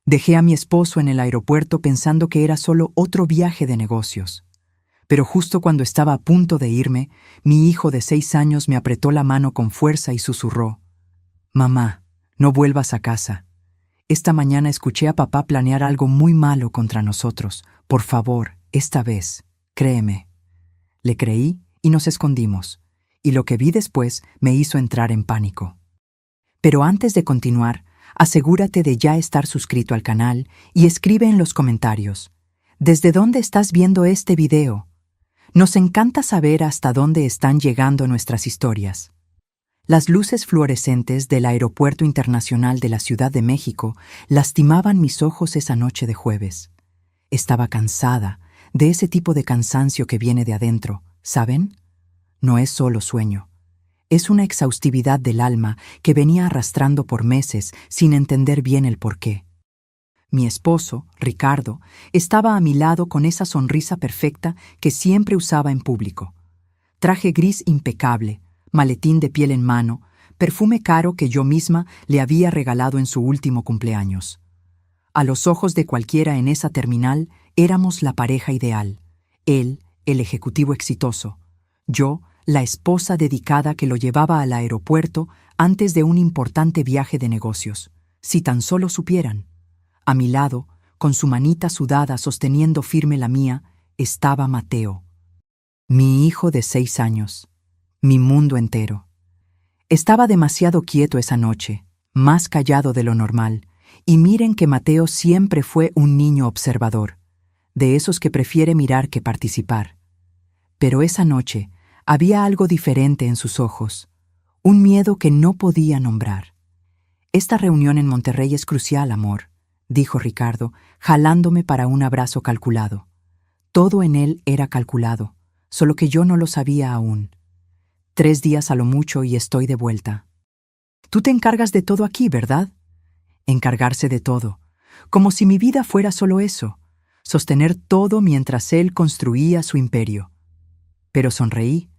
Dejé a mi esposo en el aeropuerto pensando que era solo otro viaje de negocios. Pero justo cuando estaba a punto de irme, mi hijo de 6 años me apretó la mano con fuerza y susurró: «Mamá, no vuelvas a casa. Esta mañana escuché a papá planear algo muy malo contra nosotros. Por favor, esta vez, créeme». Le creí y nos escondimos, y lo que vi después me hizo entrar en pánico. Pero antes de continuar, asegúrate de ya estar suscrito al canal y escribe en los comentarios: ¿desde dónde estás viendo este video? Nos encanta saber hasta dónde están llegando nuestras historias. Las luces fluorescentes del Aeropuerto Internacional de la Ciudad de México lastimaban mis ojos esa noche de jueves. Estaba cansada, de ese tipo de cansancio que viene de adentro, ¿saben? No es solo sueño. Es una exhaustividad del alma que venía arrastrando por meses sin entender bien el porqué. Mi esposo, Ricardo, estaba a mi lado con esa sonrisa perfecta que siempre usaba en público. Traje gris impecable, maletín de piel en mano, perfume caro que yo misma le había regalado en su último cumpleaños. A los ojos de cualquiera en esa terminal, éramos la pareja ideal. Él, el ejecutivo exitoso. Yo, la esposa dedicada que lo llevaba al aeropuerto antes de un importante viaje de negocios. Si tan solo supieran. A mi lado, con su manita sudada sosteniendo firme la mía, estaba Mateo. Mi hijo de 6 años. Mi mundo entero. Estaba demasiado quieto esa noche, más callado de lo normal, y miren que Mateo siempre fue un niño observador, de esos que prefiere mirar que participar. Pero esa noche había algo diferente en sus ojos, un miedo que no podía nombrar. «Esta reunión en Monterrey es crucial, amor», dijo Ricardo, jalándome para un abrazo calculado. Todo en él era calculado, solo que yo no lo sabía aún. 3 días a lo mucho y estoy de vuelta. Tú te encargas de todo aquí, ¿verdad? Encargarse de todo, como si mi vida fuera solo eso, sostener todo mientras él construía su imperio. Pero sonreí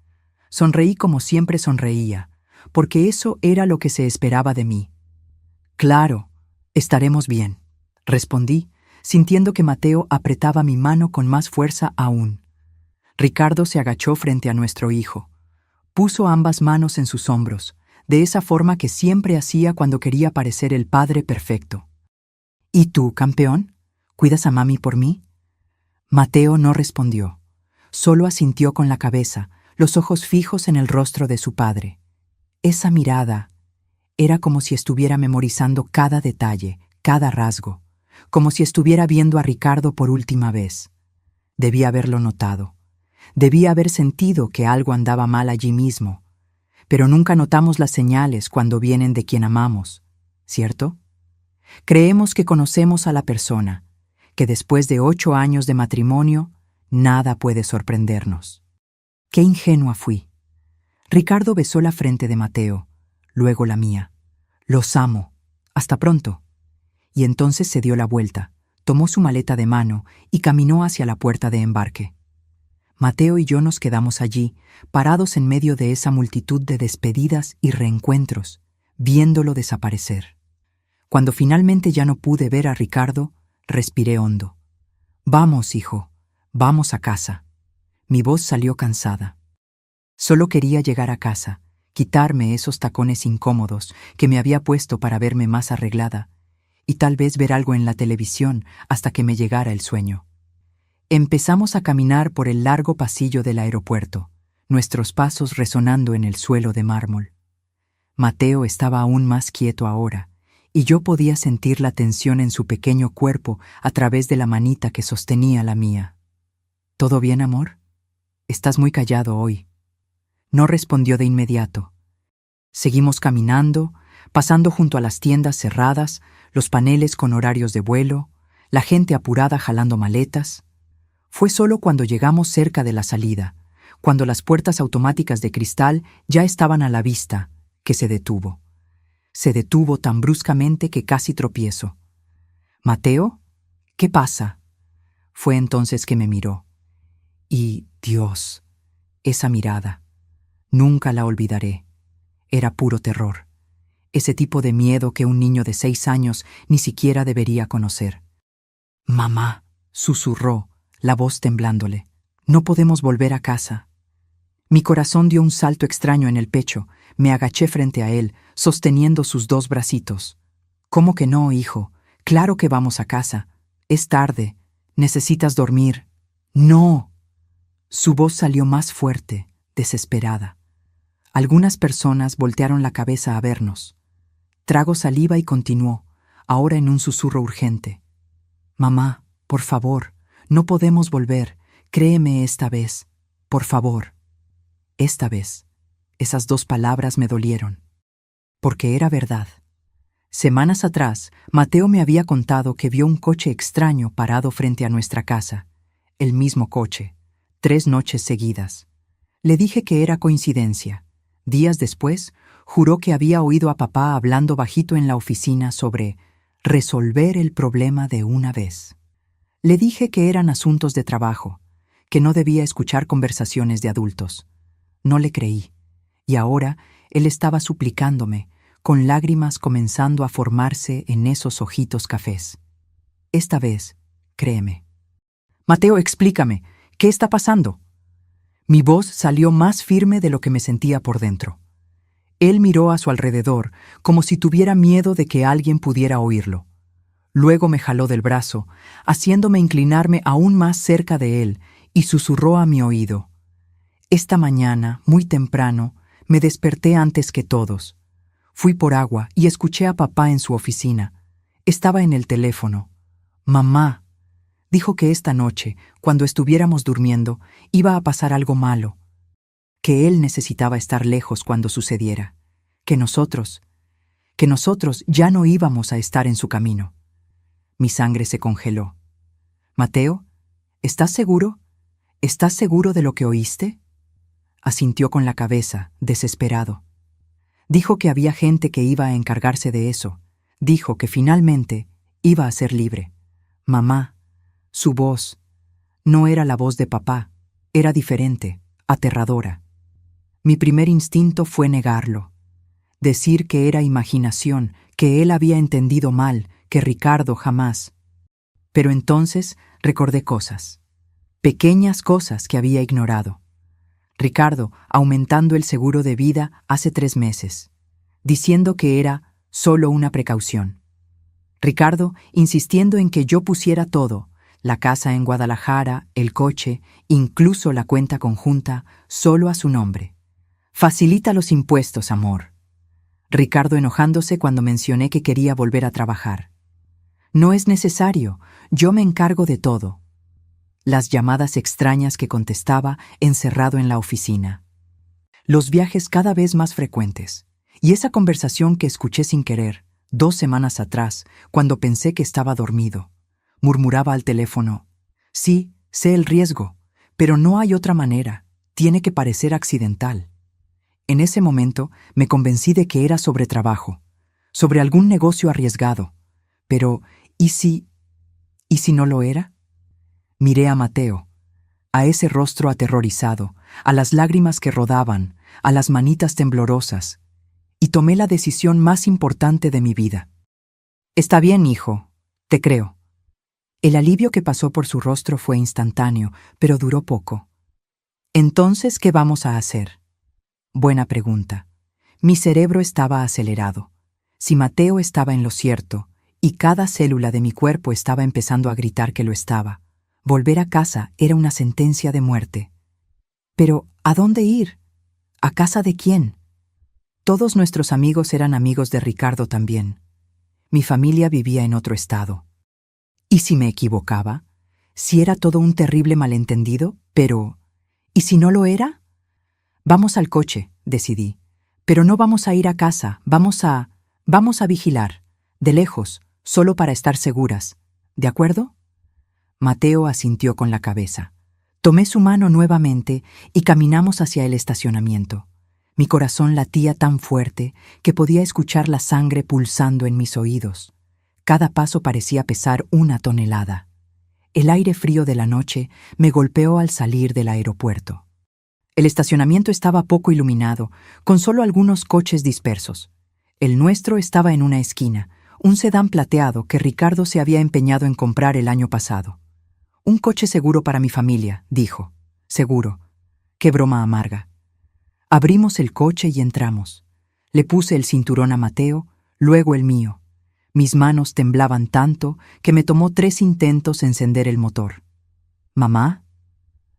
como siempre sonreía, porque eso era lo que se esperaba de mí. «Claro, estaremos bien», respondí, sintiendo que Mateo apretaba mi mano con más fuerza aún. Ricardo se agachó frente a nuestro hijo. Puso ambas manos en sus hombros, de esa forma que siempre hacía cuando quería parecer el padre perfecto. «¿Y tú, campeón? ¿Cuidas a mami por mí?» Mateo no respondió. Solo asintió con la cabeza, los ojos fijos en el rostro de su padre. Esa mirada era como si estuviera memorizando cada detalle, cada rasgo, como si estuviera viendo a Ricardo por última vez. Debía haberlo notado. Debía haber sentido que algo andaba mal allí mismo. Pero nunca notamos las señales cuando vienen de quien amamos, ¿cierto? Creemos que conocemos a la persona, que después de 8 años de matrimonio, nada puede sorprendernos. Qué ingenua fui. Ricardo besó la frente de Mateo, luego la mía. «Los amo. Hasta pronto». Y entonces se dio la vuelta, tomó su maleta de mano y caminó hacia la puerta de embarque. Mateo y yo nos quedamos allí, parados en medio de esa multitud de despedidas y reencuentros, viéndolo desaparecer. Cuando finalmente ya no pude ver a Ricardo, respiré hondo. «Vamos, hijo, vamos a casa». Mi voz salió cansada. Solo quería llegar a casa, quitarme esos tacones incómodos que me había puesto para verme más arreglada, y tal vez ver algo en la televisión hasta que me llegara el sueño. Empezamos a caminar por el largo pasillo del aeropuerto, nuestros pasos resonando en el suelo de mármol. Mateo estaba aún más quieto ahora, y yo podía sentir la tensión en su pequeño cuerpo a través de la manita que sostenía la mía. «¿Todo bien, amor? Estás muy callado hoy». No respondió de inmediato. Seguimos caminando, pasando junto a las tiendas cerradas, los paneles con horarios de vuelo, la gente apurada jalando maletas. Fue solo cuando llegamos cerca de la salida, cuando las puertas automáticas de cristal ya estaban a la vista, que se detuvo. Se detuvo tan bruscamente que casi tropiezo. «¿Mateo? ¿Qué pasa?» Fue entonces que me miró. Y, Dios, esa mirada. Nunca la olvidaré. Era puro terror. ese tipo de miedo que un niño de 6 años ni siquiera debería conocer. «Mamá», susurró, la voz temblándole, «no podemos volver a casa». Mi corazón dio un salto extraño en el pecho, me agaché frente a él, sosteniendo sus 2 bracitos. «¿Cómo que no, hijo? Claro que vamos a casa. Es tarde. Necesitas dormir». «No». Su voz salió más fuerte, desesperada. Algunas personas voltearon la cabeza a vernos. Tragó saliva y continuó, ahora en un susurro urgente. «Mamá, por favor, no podemos volver. Créeme esta vez. Por favor». Esta vez, esas 2 palabras me dolieron. Porque era verdad. Semanas atrás, Mateo me había contado que vio un coche extraño parado frente a nuestra casa. El mismo coche, 3 noches seguidas. Le dije que era coincidencia. Días después, juró que había oído a papá hablando bajito en la oficina sobre resolver el problema de una vez. Le dije que eran asuntos de trabajo, que no debía escuchar conversaciones de adultos. No le creí, y ahora él estaba suplicándome, con lágrimas comenzando a formarse en esos ojitos cafés. Esta vez, créeme. «Mateo, explícame, ¿qué está pasando?» Mi voz salió más firme de lo que me sentía por dentro. Él miró a su alrededor, como si tuviera miedo de que alguien pudiera oírlo. Luego me jaló del brazo, haciéndome inclinarme aún más cerca de él, y susurró a mi oído. «Esta mañana, muy temprano, me desperté antes que todos. Fui por agua y escuché a papá en su oficina. Estaba en el teléfono. Mamá dijo que esta noche, cuando estuviéramos durmiendo, iba a pasar algo malo. Que él necesitaba estar lejos cuando sucediera. Que nosotros ya no íbamos a estar en su camino». Mi sangre se congeló. «Mateo, ¿estás seguro? ¿Estás seguro de lo que oíste?» Asintió con la cabeza, desesperado. Dijo que había gente que iba a encargarse de eso. Dijo que finalmente iba a ser libre. Mamá, su voz, no era la voz de papá, era diferente, aterradora. Mi primer instinto fue negarlo. Decir que era imaginación, que él había entendido mal, que Ricardo jamás. Pero entonces recordé cosas. Pequeñas cosas que había ignorado. Ricardo aumentando el seguro de vida hace 3 meses, diciendo que era solo una precaución. Ricardo insistiendo en que yo pusiera todo, la casa en Guadalajara, el coche, incluso la cuenta conjunta, solo a su nombre. «Facilita los impuestos, amor». Ricardo enojándose cuando mencioné que quería volver a trabajar. «No es necesario, yo me encargo de todo». Las llamadas extrañas que contestaba encerrado en la oficina. Los viajes cada vez más frecuentes. Y esa conversación que escuché sin querer, 2 semanas atrás, cuando pensé que estaba dormido. Murmuraba al teléfono. «Sí, sé el riesgo, pero no hay otra manera. Tiene que parecer accidental». En ese momento me convencí de que era sobre trabajo, sobre algún negocio arriesgado. Pero, ¿y si no lo era? Miré a Mateo, a ese rostro aterrorizado, a las lágrimas que rodaban, a las manitas temblorosas, y tomé la decisión más importante de mi vida. «Está bien, hijo, te creo». El alivio que pasó por su rostro fue instantáneo, pero duró poco. «Entonces, ¿qué vamos a hacer?» Buena pregunta. Mi cerebro estaba acelerado. Si Mateo estaba en lo cierto, y cada célula de mi cuerpo estaba empezando a gritar que lo estaba, volver a casa era una sentencia de muerte. Pero, ¿a dónde ir? ¿A casa de quién? Todos nuestros amigos eran amigos de Ricardo también. Mi familia vivía en otro estado. ¿Y si me equivocaba? ¿Si era todo un terrible malentendido? Pero, ¿y si no lo era? «Vamos al coche», decidí. «Pero no vamos a ir a casa, vamos a vigilar, de lejos, solo para estar seguras. ¿De acuerdo?» Mateo asintió con la cabeza. Tomé su mano nuevamente y caminamos hacia el estacionamiento. Mi corazón latía tan fuerte que podía escuchar la sangre pulsando en mis oídos. Cada paso parecía pesar 1 tonelada. El aire frío de la noche me golpeó al salir del aeropuerto. El estacionamiento estaba poco iluminado, con solo algunos coches dispersos. El nuestro estaba en una esquina, un sedán plateado que Ricardo se había empeñado en comprar el año pasado. Un coche seguro para mi familia, dijo. Seguro. Qué broma amarga. Abrimos el coche y entramos. Le puse el cinturón a Mateo, luego el mío. Mis manos temblaban tanto que me tomó 3 intentos encender el motor. ¿Mamá?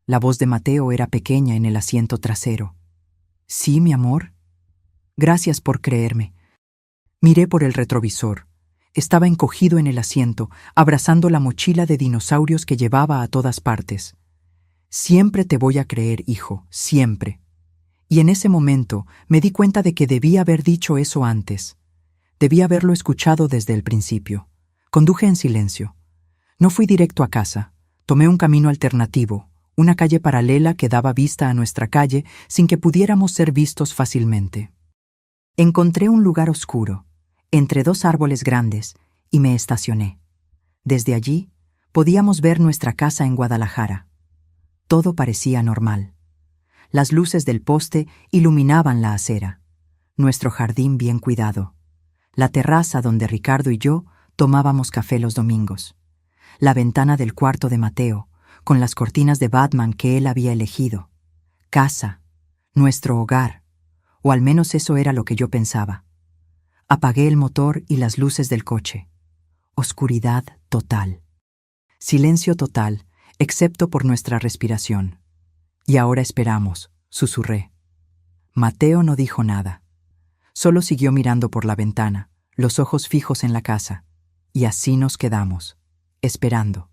La voz de Mateo era pequeña en el asiento trasero. ¿Sí, mi amor? Gracias por creerme. Miré por el retrovisor. Estaba encogido en el asiento, abrazando la mochila de dinosaurios que llevaba a todas partes. Siempre te voy a creer, hijo, siempre. Y en ese momento me di cuenta de que debía haber dicho eso antes. Debía haberlo escuchado desde el principio. Conduje en silencio. No fui directo a casa. Tomé un camino alternativo, una calle paralela que daba vista a nuestra calle sin que pudiéramos ser vistos fácilmente. Encontré un lugar oscuro, entre 2 árboles grandes, y me estacioné. Desde allí podíamos ver nuestra casa en Guadalajara. Todo parecía normal. Las luces del poste iluminaban la acera, nuestro jardín bien cuidado, la terraza donde Ricardo y yo tomábamos café los domingos, la ventana del cuarto de Mateo, con las cortinas de Batman que él había elegido. Casa, nuestro hogar, o al menos eso era lo que yo pensaba. Apagué el motor y las luces del coche. Oscuridad total. Silencio total, excepto por nuestra respiración. Y ahora esperamos, susurré. Mateo no dijo nada. Solo siguió mirando por la ventana, los ojos fijos en la casa. Y así nos quedamos, esperando.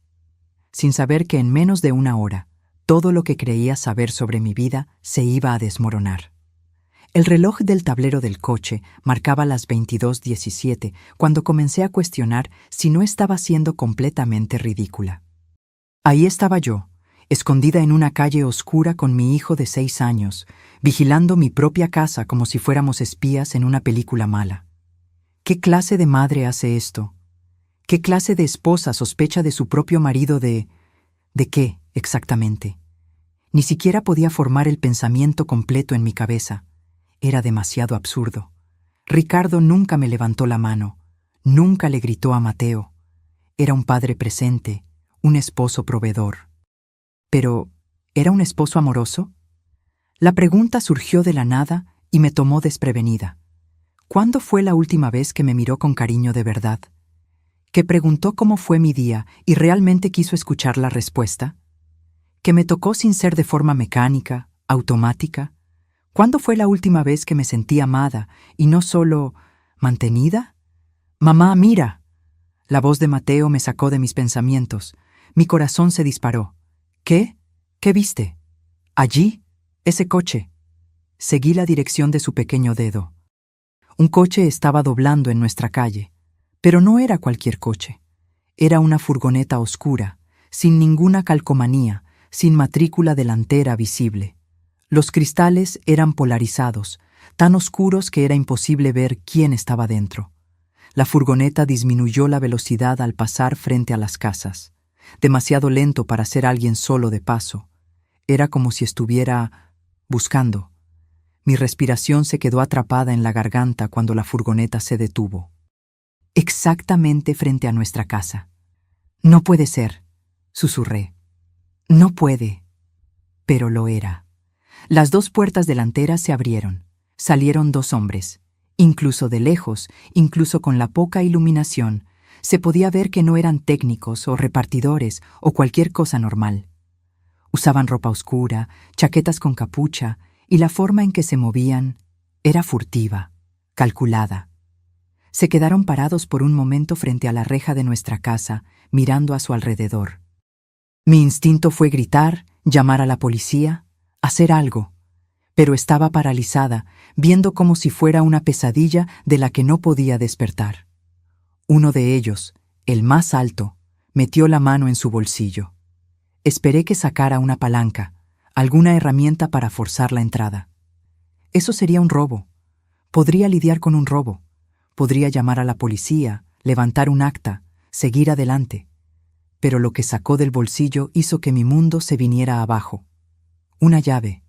Sin saber que en menos de 1 hora, todo lo que creía saber sobre mi vida se iba a desmoronar. El reloj del tablero del coche marcaba las 22:17 cuando comencé a cuestionar si no estaba siendo completamente ridícula. Ahí estaba yo, escondida en una calle oscura con mi hijo de 6 años, vigilando mi propia casa como si fuéramos espías en una película mala. ¿Qué clase de madre hace esto? ¿Qué clase de esposa sospecha de su propio marido de qué, exactamente? Ni siquiera podía formar el pensamiento completo en mi cabeza. Era demasiado absurdo. Ricardo nunca me levantó la mano, nunca le gritó a Mateo. Era un padre presente, un esposo proveedor. Pero, ¿era un esposo amoroso? La pregunta surgió de la nada y me tomó desprevenida. ¿Cuándo fue la última vez que me miró con cariño de verdad? ¿Que preguntó cómo fue mi día y realmente quiso escuchar la respuesta? ¿Que me tocó sin ser de forma mecánica, automática? ¿Cuándo fue la última vez que me sentí amada y no solo mantenida? «Mamá, mira». La voz de Mateo me sacó de mis pensamientos. Mi corazón se disparó. «¿Qué? ¿Qué viste?» «Allí, ese coche». Seguí la dirección de su pequeño dedo. Un coche estaba doblando en nuestra calle, pero no era cualquier coche. Era una furgoneta oscura, sin ninguna calcomanía, sin matrícula delantera visible. Los cristales eran polarizados, tan oscuros que era imposible ver quién estaba dentro. La furgoneta disminuyó la velocidad al pasar frente a las casas, demasiado lento para ser alguien solo de paso. Era como si estuviera buscando. Mi respiración se quedó atrapada en la garganta cuando la furgoneta se detuvo. Exactamente frente a nuestra casa. «No puede ser», susurré. «No puede». Pero lo era. Las 2 puertas delanteras se abrieron. Salieron 2 hombres. Incluso de lejos, incluso con la poca iluminación, se podía ver que no eran técnicos o repartidores o cualquier cosa normal. Usaban ropa oscura, chaquetas con capucha, y la forma en que se movían era furtiva, calculada. Se quedaron parados por un momento frente a la reja de nuestra casa, mirando a su alrededor. Mi instinto fue gritar, llamar a la policía, hacer algo, pero estaba paralizada, viendo como si fuera una pesadilla de la que no podía despertar. Uno de ellos, el más alto, metió la mano en su bolsillo. Esperé que sacara una palanca, alguna herramienta para forzar la entrada. Eso sería un robo. Podría lidiar con un robo. Podría llamar a la policía, levantar un acta, seguir adelante. Pero lo que sacó del bolsillo hizo que mi mundo se viniera abajo. Una llave.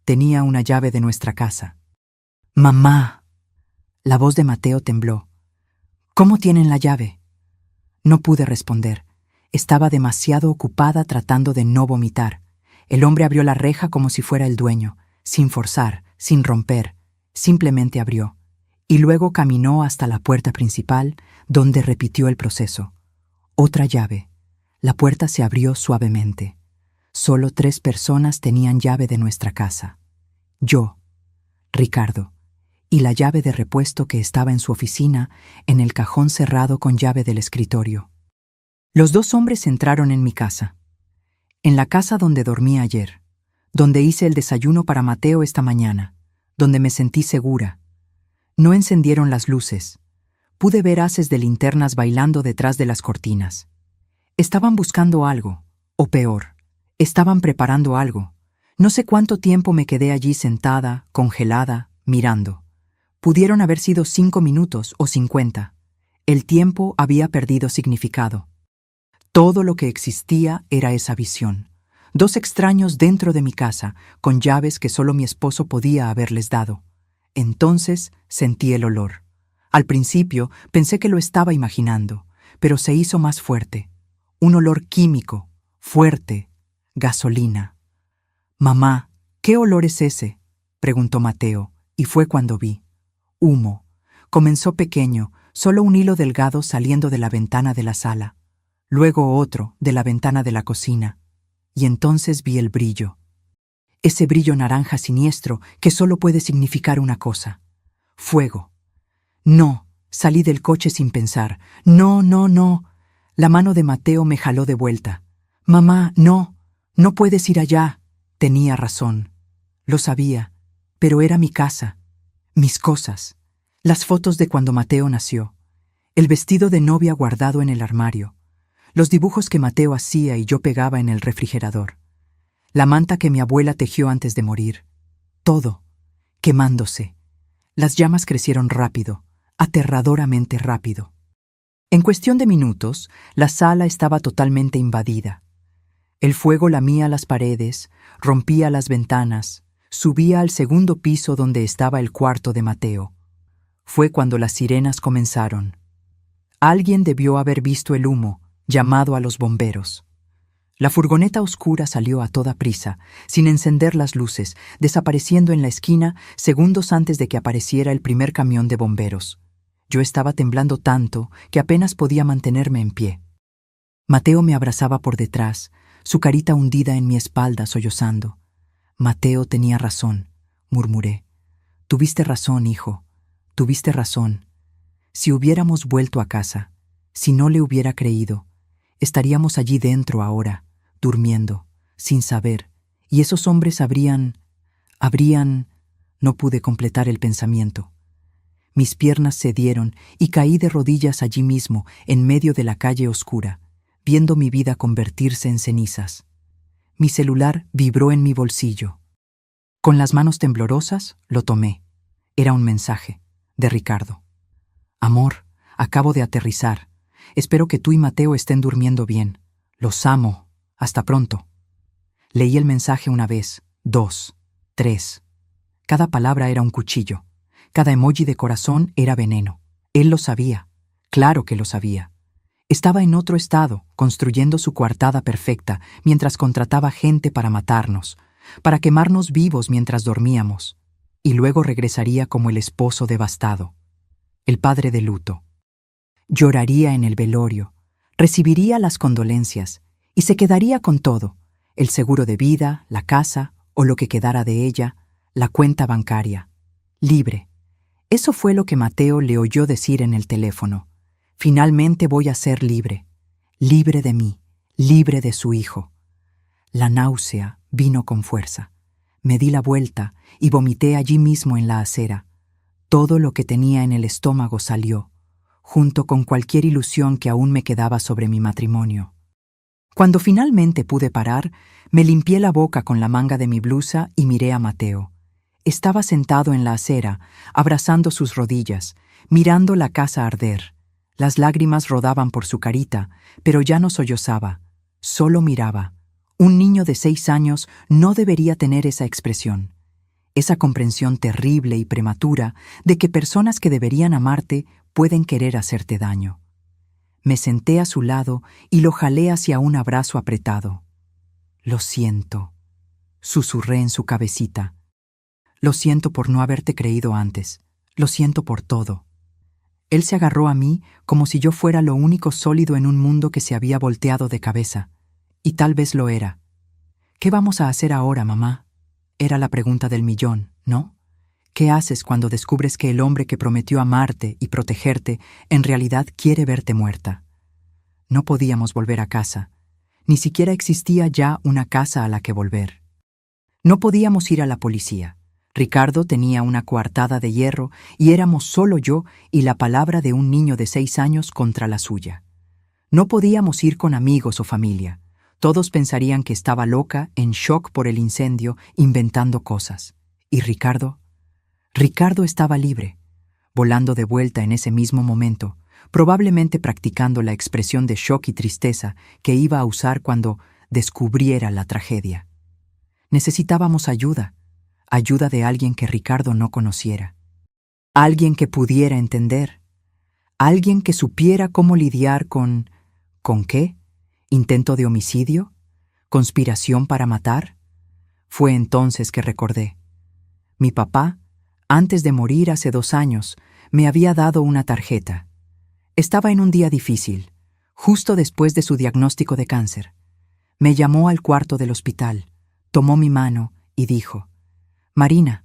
Tenía una llave de nuestra casa. «Mamá». La voz de Mateo tembló. ¿Cómo tienen la llave? No pude responder. Estaba demasiado ocupada tratando de no vomitar. El hombre abrió la reja como si fuera el dueño, sin forzar, sin romper. Simplemente abrió. Y luego caminó hasta la puerta principal, donde repitió el proceso. Otra llave. La puerta se abrió suavemente. Solo 3 personas tenían llave de nuestra casa. Yo, Ricardo, y la llave de repuesto que estaba en su oficina, en el cajón cerrado con llave del escritorio. Los 2 hombres entraron en mi casa. En la casa donde dormí ayer, donde hice el desayuno para Mateo esta mañana, donde me sentí segura. No encendieron las luces. Pude ver haces de linternas bailando detrás de las cortinas. Estaban buscando algo, o peor, estaban preparando algo. No sé cuánto tiempo me quedé allí sentada, congelada, mirando. Pudieron haber sido 5 minutos o 50. El tiempo había perdido significado. Todo lo que existía era esa visión. 2 extraños dentro de mi casa, con llaves que solo mi esposo podía haberles dado. Entonces sentí el olor. Al principio pensé que lo estaba imaginando, pero se hizo más fuerte. Un olor químico, fuerte, gasolina. «Mamá, ¿qué olor es ese?», preguntó Mateo, y fue cuando vi. Humo. Comenzó pequeño, solo un hilo delgado saliendo de la ventana de la sala. Luego otro, de la ventana de la cocina. Y entonces vi el brillo. Ese brillo naranja siniestro que solo puede significar una cosa. Fuego. No, salí del coche sin pensar. No, no, no. La mano de Mateo me jaló de vuelta. «Mamá, no, no puedes ir allá». Tenía razón. Lo sabía, pero era mi casa, mis cosas, las fotos de cuando Mateo nació, el vestido de novia guardado en el armario, los dibujos que Mateo hacía y yo pegaba en el refrigerador, la manta que mi abuela tejió antes de morir, todo, quemándose. Las llamas crecieron rápido, aterradoramente rápido. En cuestión de minutos, la sala estaba totalmente invadida. El fuego lamía las paredes, rompía las ventanas, subía al segundo piso donde estaba el cuarto de Mateo. Fue cuando las sirenas comenzaron. Alguien debió haber visto el humo, llamado a los bomberos. La furgoneta oscura salió a toda prisa, sin encender las luces, desapareciendo en la esquina segundos antes de que apareciera el primer camión de bomberos. Yo estaba temblando tanto que apenas podía mantenerme en pie. Mateo me abrazaba por detrás, su carita hundida en mi espalda sollozando. «Mateo tenía razón», murmuré. «Tuviste razón, hijo. Tuviste razón. Si hubiéramos vuelto a casa, si no le hubiera creído, estaríamos allí dentro ahora, durmiendo, sin saber, y esos hombres habrían... No pude completar el pensamiento. Mis piernas cedieron y caí de rodillas allí mismo, en medio de la calle oscura, viendo mi vida convertirse en cenizas. Mi celular vibró en mi bolsillo. Con las manos temblorosas, lo tomé. Era un mensaje, de Ricardo. «Amor, acabo de aterrizar. Espero que tú y Mateo estén durmiendo bien. Los amo. Hasta pronto». Leí el mensaje 1 vez, 2, 3. Cada palabra era un cuchillo. Cada emoji de corazón era veneno. Él lo sabía. Claro que lo sabía. Estaba en otro estado, construyendo su coartada perfecta, mientras contrataba gente para matarnos, para quemarnos vivos mientras dormíamos, y luego regresaría como el esposo devastado, el padre de luto. Lloraría en el velorio, recibiría las condolencias, y se quedaría con todo, el seguro de vida, la casa, o lo que quedara de ella, la cuenta bancaria. Libre. Eso fue lo que Mateo le oyó decir en el teléfono. Finalmente voy a ser libre, libre de mí, libre de su hijo. La náusea vino con fuerza. Me di la vuelta y vomité allí mismo en la acera. Todo lo que tenía en el estómago salió, junto con cualquier ilusión que aún me quedaba sobre mi matrimonio. Cuando finalmente pude parar, me limpié la boca con la manga de mi blusa y miré a Mateo. Estaba sentado en la acera, abrazando sus rodillas, mirando la casa arder. Las lágrimas rodaban por su carita, pero ya no sollozaba, solo miraba. Un niño de 6 años no debería tener esa expresión. esa comprensión terrible y prematura de que personas que deberían amarte pueden querer hacerte daño. Me senté a su lado y lo jalé hacia un abrazo apretado. «Lo siento», susurré en su cabecita. «Lo siento por no haberte creído antes. Lo siento por todo». Él se agarró a mí como si yo fuera lo único sólido en un mundo que se había volteado de cabeza. Y tal vez lo era. «¿Qué vamos a hacer ahora, mamá?», era la pregunta del millón, ¿no? ¿Qué haces cuando descubres que el hombre que prometió amarte y protegerte en realidad quiere verte muerta? No podíamos volver a casa. Ni siquiera existía ya una casa a la que volver. No podíamos ir a la policía. Ricardo tenía una coartada de hierro y éramos solo yo y la palabra de un niño de 6 años contra la suya. No podíamos ir con amigos o familia. Todos pensarían que estaba loca, en shock por el incendio, inventando cosas. ¿Y Ricardo? Ricardo estaba libre, volando de vuelta en ese mismo momento, probablemente practicando la expresión de shock y tristeza que iba a usar cuando descubriera la tragedia. Necesitábamos ayuda de alguien que Ricardo no conociera. Alguien que pudiera entender. Alguien que supiera cómo lidiar con... ¿Con qué? ¿Intento de homicidio? ¿Conspiración para matar? Fue entonces que recordé. Mi papá, antes de morir hace 2 años, me había dado una tarjeta. Estaba en un día difícil, justo después de su diagnóstico de cáncer. Me llamó al cuarto del hospital, tomó mi mano y dijo: «Marina,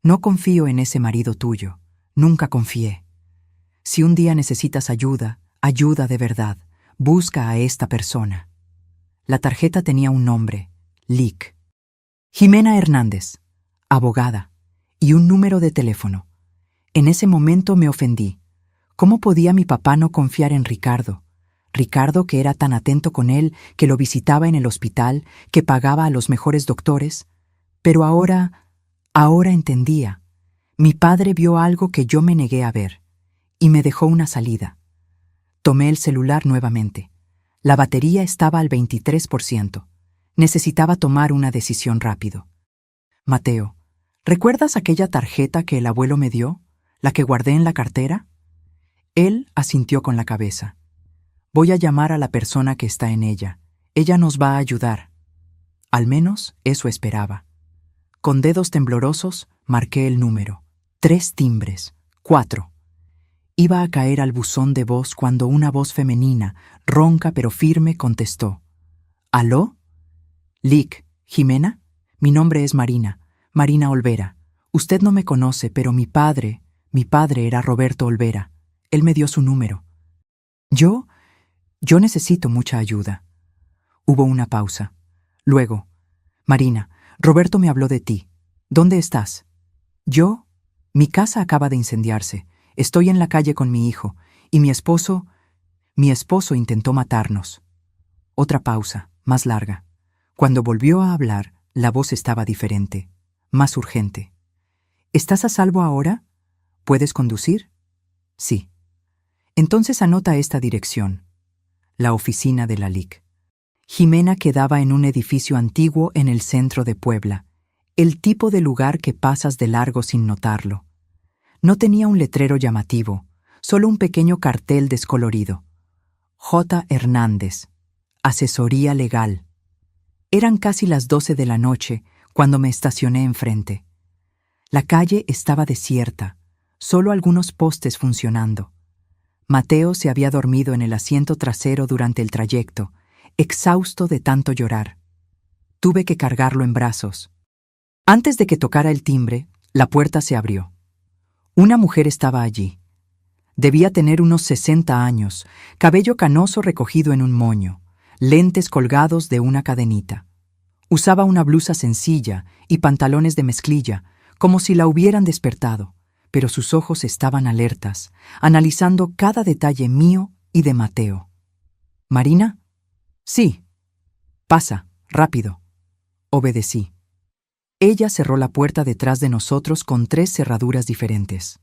no confío en ese marido tuyo, nunca confié. Si un día necesitas ayuda, ayuda de verdad, busca a esta persona». La tarjeta tenía un nombre, Lic. Jimena Hernández, abogada, y un número de teléfono. En ese momento me ofendí. ¿Cómo podía mi papá no confiar en Ricardo? Ricardo, que era tan atento con él, que lo visitaba en el hospital, que pagaba a los mejores doctores. Pero ahora entendía. Mi padre vio algo que yo me negué a ver, y me dejó una salida. Tomé el celular nuevamente. La batería estaba al 23%. Necesitaba tomar una decisión rápido. «Mateo, ¿recuerdas aquella tarjeta que el abuelo me dio? ¿La que guardé en la cartera?» Él asintió con la cabeza. «Voy a llamar a la persona que está en ella. Ella nos va a ayudar». Al menos eso esperaba. Con dedos temblorosos marqué el número. 3 timbres. 4. Iba a caer al buzón de voz cuando una voz femenina, ronca pero firme, contestó. «¿Aló? Lic, Jimena, mi nombre es Marina, Marina Olvera. Usted no me conoce, pero mi padre era Roberto Olvera. Él me dio su número. Yo necesito mucha ayuda». Hubo una pausa. Luego: «Marina, Roberto me habló de ti. ¿Dónde estás?» Mi casa acaba de incendiarse. Estoy en la calle con mi hijo, y mi esposo intentó matarnos». Otra pausa, más larga. Cuando volvió a hablar, la voz estaba diferente, más urgente. «¿Estás a salvo ahora? ¿Puedes conducir?» «Sí». «Entonces anota esta dirección. La oficina de la Lic». Jimena quedaba en un edificio antiguo en el centro de Puebla, el tipo de lugar que pasas de largo sin notarlo. No tenía un letrero llamativo, solo un pequeño cartel descolorido. J. Hernández, Asesoría Legal. Eran casi las 12 de la noche cuando me estacioné enfrente. La calle estaba desierta, solo algunos postes funcionando. Mateo se había dormido en el asiento trasero durante el trayecto, exhausto de tanto llorar. Tuve que cargarlo en brazos. Antes de que tocara el timbre, la puerta se abrió. Una mujer estaba allí. Debía tener unos 60 años, cabello canoso recogido en un moño, lentes colgados de una cadenita. Usaba una blusa sencilla y pantalones de mezclilla, como si la hubieran despertado, pero sus ojos estaban alertas, analizando cada detalle mío y de Mateo. «¿Marina?» «Sí». «Pasa, rápido». Obedecí. Ella cerró la puerta detrás de nosotros con 3 cerraduras diferentes.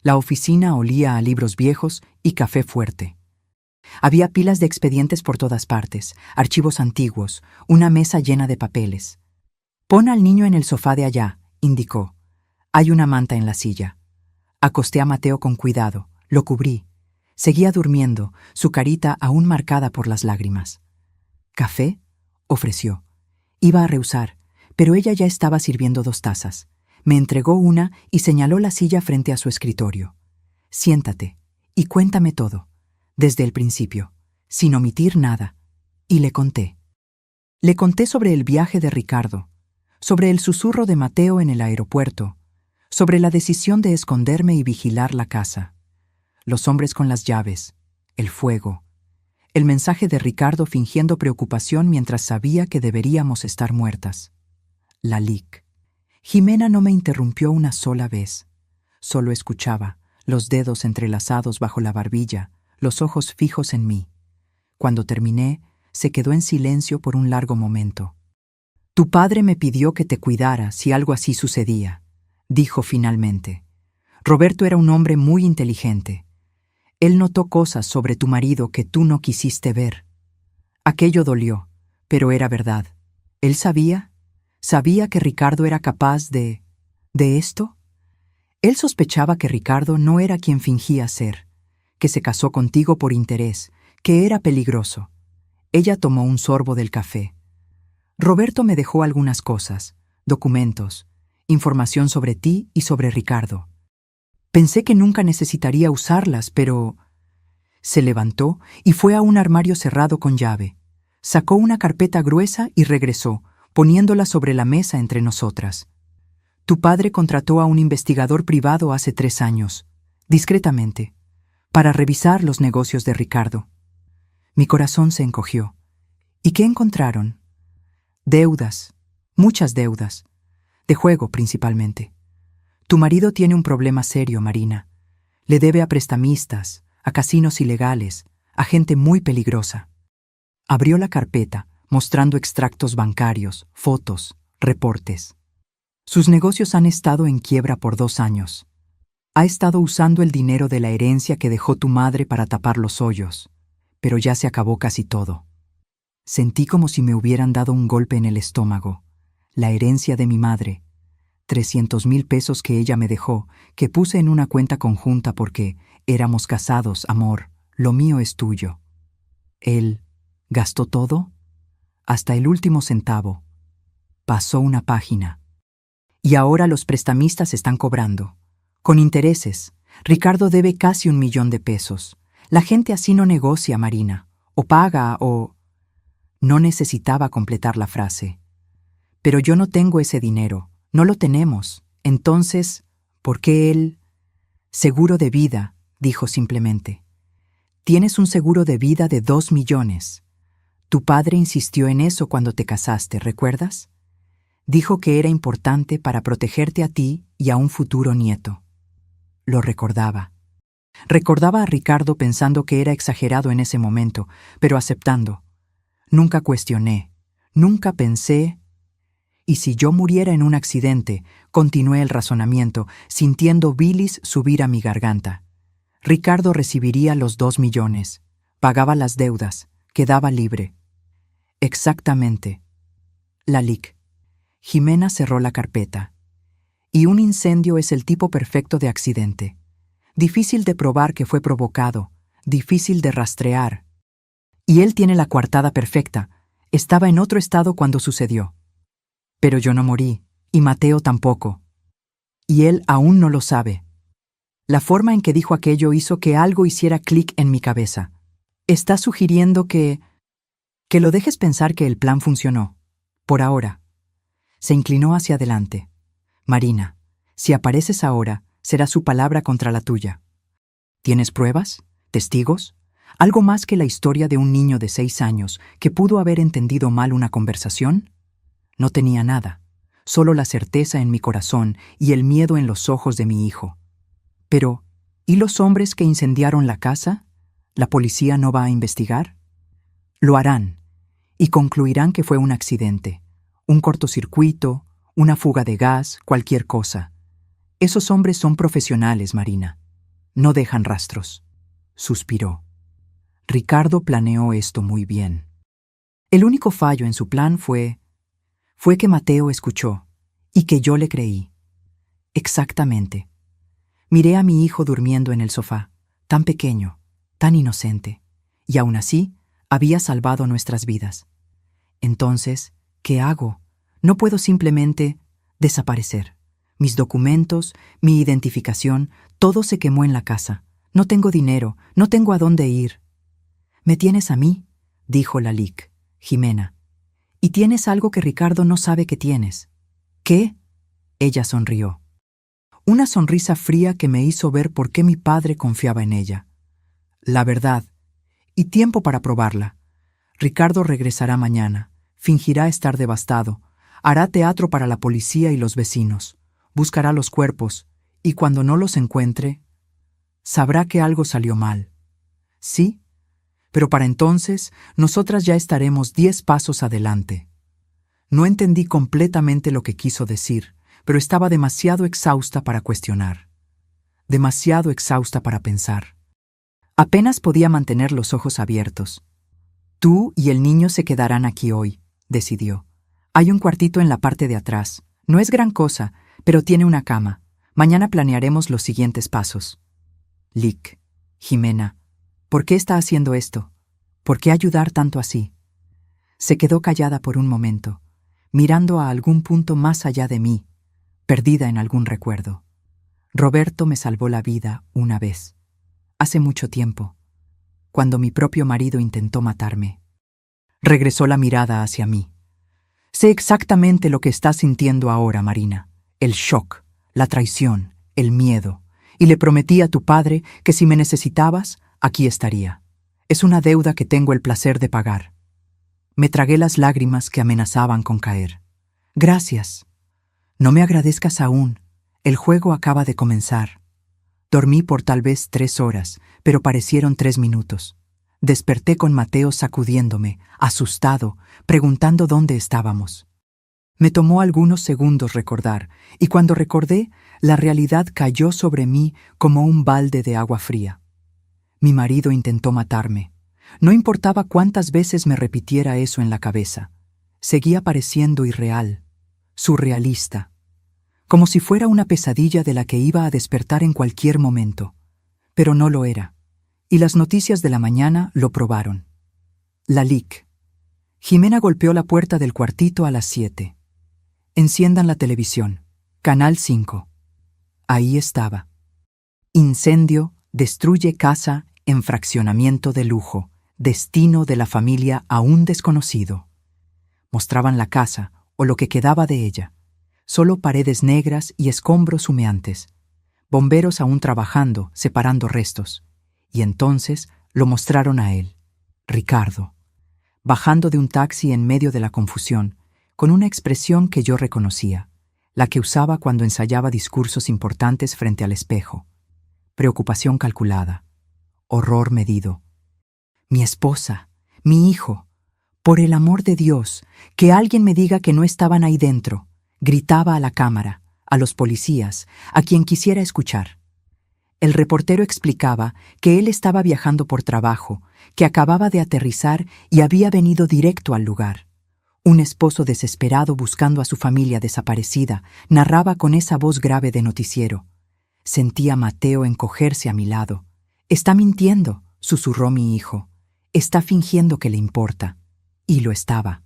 La oficina olía a libros viejos y café fuerte. Había pilas de expedientes por todas partes, archivos antiguos, una mesa llena de papeles. «Pon al niño en el sofá de allá indicó. Hay una manta en la silla. Acosté a Mateo con cuidado, lo cubrí. Seguía durmiendo, su carita aún marcada por las lágrimas. ¿Café?, ofreció. Iba a rehusar, pero ella ya estaba sirviendo 2 tazas. Me entregó una y señaló la silla frente a su escritorio. Siéntate y cuéntame todo, desde el principio, sin omitir nada. Y le conté. Le conté sobre el viaje de Ricardo, sobre el susurro de Mateo en el aeropuerto, sobre la decisión de esconderme y vigilar la casa, los hombres con las llaves, el fuego, el mensaje de Ricardo fingiendo preocupación mientras sabía que deberíamos estar muertas. La LIC. Jimena no me interrumpió una sola vez. Solo escuchaba, los dedos entrelazados bajo la barbilla, los ojos fijos en mí. Cuando terminé, se quedó en silencio por un largo momento. Tu padre me pidió que te cuidara si algo así sucedía, dijo finalmente. Roberto era un hombre muy inteligente. Él notó cosas sobre tu marido que tú no quisiste ver. Aquello dolió, pero era verdad. ¿Él sabía? ¿Sabía que Ricardo era capaz de esto? Él sospechaba que Ricardo no era quien fingía ser, que se casó contigo por interés, que era peligroso. Ella tomó un sorbo del café. Roberto me dejó algunas cosas, documentos, información sobre ti y sobre Ricardo. Pensé que nunca necesitaría usarlas, pero... Se levantó y fue a un armario cerrado con llave. Sacó una carpeta gruesa y regresó, poniéndola sobre la mesa entre nosotras. Tu padre contrató a un investigador privado hace 3 años, discretamente, para revisar los negocios de Ricardo. Mi corazón se encogió. ¿Y qué encontraron? Deudas, muchas deudas, de juego principalmente. Tu marido tiene un problema serio, Marina. Le debe a prestamistas, a casinos ilegales, a gente muy peligrosa. Abrió la carpeta, mostrando extractos bancarios, fotos, reportes. Sus negocios han estado en quiebra por 2 años. Ha estado usando el dinero de la herencia que dejó tu madre para tapar los hoyos, pero ya se acabó casi todo. Sentí como si me hubieran dado un golpe en el estómago. La herencia de mi madre, 300,000 pesos que ella me dejó, que puse en una cuenta conjunta porque éramos casados, amor, lo mío es tuyo. ¿Él gastó todo? Hasta el último centavo. Pasó una página. Y ahora los prestamistas están cobrando. Con intereses. Ricardo debe casi 1,000,000 de pesos. La gente así no negocia, Marina. O paga o... No necesitaba completar la frase. Pero yo no tengo ese dinero. No lo tenemos. Entonces, ¿por qué él? Seguro de vida, dijo simplemente. Tienes un seguro de vida de 2 millones. Tu padre insistió en eso cuando te casaste, ¿recuerdas? Dijo que era importante para protegerte a ti y a un futuro nieto. Lo recordaba. Recordaba a Ricardo pensando que era exagerado en ese momento, pero aceptando. Nunca cuestioné, nunca pensé. Y si yo muriera en un accidente, continué el razonamiento, sintiendo bilis subir a mi garganta. Ricardo recibiría los 2 millones, pagaba las deudas, quedaba libre. Exactamente. La LIC. Jimena cerró la carpeta. Y un incendio es el tipo perfecto de accidente. Difícil de probar que fue provocado, difícil de rastrear. Y él tiene la coartada perfecta. Estaba en otro estado cuando sucedió. Pero yo no morí, y Mateo tampoco. Y él aún no lo sabe. La forma en que dijo aquello hizo que algo hiciera clic en mi cabeza. Está sugiriendo que lo dejes pensar que el plan funcionó. Por ahora. Se inclinó hacia adelante. Marina, si apareces ahora, será su palabra contra la tuya. ¿Tienes pruebas? ¿Testigos? ¿Algo más que la historia de un niño de 6 años que pudo haber entendido mal una conversación? No tenía nada, solo la certeza en mi corazón y el miedo en los ojos de mi hijo. Pero, ¿y los hombres que incendiaron la casa? ¿La policía no va a investigar? Lo harán, y concluirán que fue un accidente, un cortocircuito, una fuga de gas, cualquier cosa. Esos hombres son profesionales, Marina. No dejan rastros. Suspiró. Ricardo planeó esto muy bien. El único fallo en su plan fue que Mateo escuchó, y que yo le creí. Exactamente. Miré a mi hijo durmiendo en el sofá, tan pequeño, tan inocente, y aún así había salvado nuestras vidas. Entonces, ¿qué hago? No puedo simplemente desaparecer. Mis documentos, mi identificación, todo se quemó en la casa. No tengo dinero, no tengo a dónde ir. «¿Me tienes a mí?», dijo la LIC, Jimena. «Y tienes algo que Ricardo no sabe que tienes». «¿Qué?». Ella sonrió. Una sonrisa fría que me hizo ver por qué mi padre confiaba en ella. La verdad, y tiempo para probarla. Ricardo regresará mañana, fingirá estar devastado, hará teatro para la policía y los vecinos, buscará los cuerpos, y cuando no los encuentre, sabrá que algo salió mal. Sí, pero para entonces nosotras ya estaremos 10 pasos adelante. No entendí completamente lo que quiso decir, pero estaba demasiado exhausta para cuestionar, demasiado exhausta para pensar. Apenas podía mantener los ojos abiertos. «Tú y el niño se quedarán aquí hoy», decidió. «Hay un cuartito en la parte de atrás. No es gran cosa, pero tiene una cama. Mañana planearemos los siguientes pasos». «Lic, Jimena, ¿por qué está haciendo esto? ¿Por qué ayudar tanto así?». Se quedó callada por un momento, mirando a algún punto más allá de mí, perdida en algún recuerdo. «Roberto me salvó la vida una vez, hace mucho tiempo, cuando mi propio marido intentó matarme». Regresó la mirada hacia mí. «Sé exactamente lo que estás sintiendo ahora, Marina. El shock, la traición, el miedo. Y le prometí a tu padre que si me necesitabas, aquí estaría. Es una deuda que tengo el placer de pagar». Me tragué las lágrimas que amenazaban con caer. «Gracias. No me agradezcas aún. El juego acaba de comenzar». Dormí por tal vez 3 horas, pero parecieron 3 minutos. Desperté con Mateo sacudiéndome, asustado, preguntando dónde estábamos. Me tomó algunos segundos recordar, y cuando recordé, la realidad cayó sobre mí como un balde de agua fría. Mi marido intentó matarme. No importaba cuántas veces me repitiera eso en la cabeza. Seguía pareciendo irreal, surrealista, como si fuera una pesadilla de la que iba a despertar en cualquier momento. Pero no lo era, y las noticias de la mañana lo probaron. La LIC. Jimena golpeó la puerta del cuartito a las 7. «Enciendan la televisión. Canal 5. Ahí estaba. Incendio destruye casa en fraccionamiento de lujo, destino de la familia aún desconocido. Mostraban la casa, o lo que quedaba de ella. Solo paredes negras y escombros humeantes. Bomberos aún trabajando, separando restos. Y entonces lo mostraron a él, Ricardo, bajando de un taxi en medio de la confusión, con una expresión que yo reconocía, la que usaba cuando ensayaba discursos importantes frente al espejo. Preocupación calculada, horror medido. Mi esposa, mi hijo, por el amor de Dios, que alguien me diga que no estaban ahí dentro, gritaba a la cámara, a los policías, a quien quisiera escuchar. El reportero explicaba que él estaba viajando por trabajo, que acababa de aterrizar y había venido directo al lugar. Un esposo desesperado buscando a su familia desaparecida narraba con esa voz grave de noticiero. Sentí a Mateo encogerse a mi lado. «Está mintiendo», susurró mi hijo. «Está fingiendo que le importa». Y lo estaba.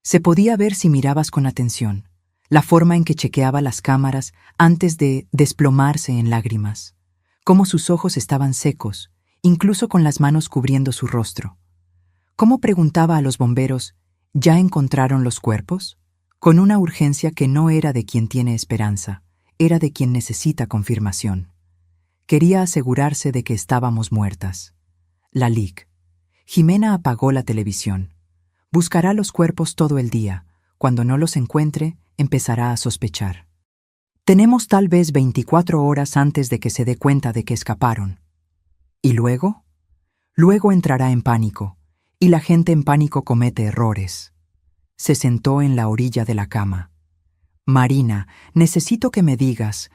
Se podía ver si mirabas con atención, la forma en que chequeaba las cámaras antes de desplomarse en lágrimas, cómo sus ojos estaban secos, incluso con las manos cubriendo su rostro. Cómo preguntaba a los bomberos: «¿Ya encontraron los cuerpos?», con una urgencia que no era de quien tiene esperanza, era de quien necesita confirmación. Quería asegurarse de que estábamos muertas. La LIC. Jimena apagó la televisión. Buscará los cuerpos todo el día. Cuando no los encuentre, empezará a sospechar. Tenemos tal vez 24 horas antes de que se dé cuenta de que escaparon. ¿Y luego? Luego entrará en pánico, y la gente en pánico comete errores. Se sentó en la orilla de la cama. «Marina, necesito que me digas,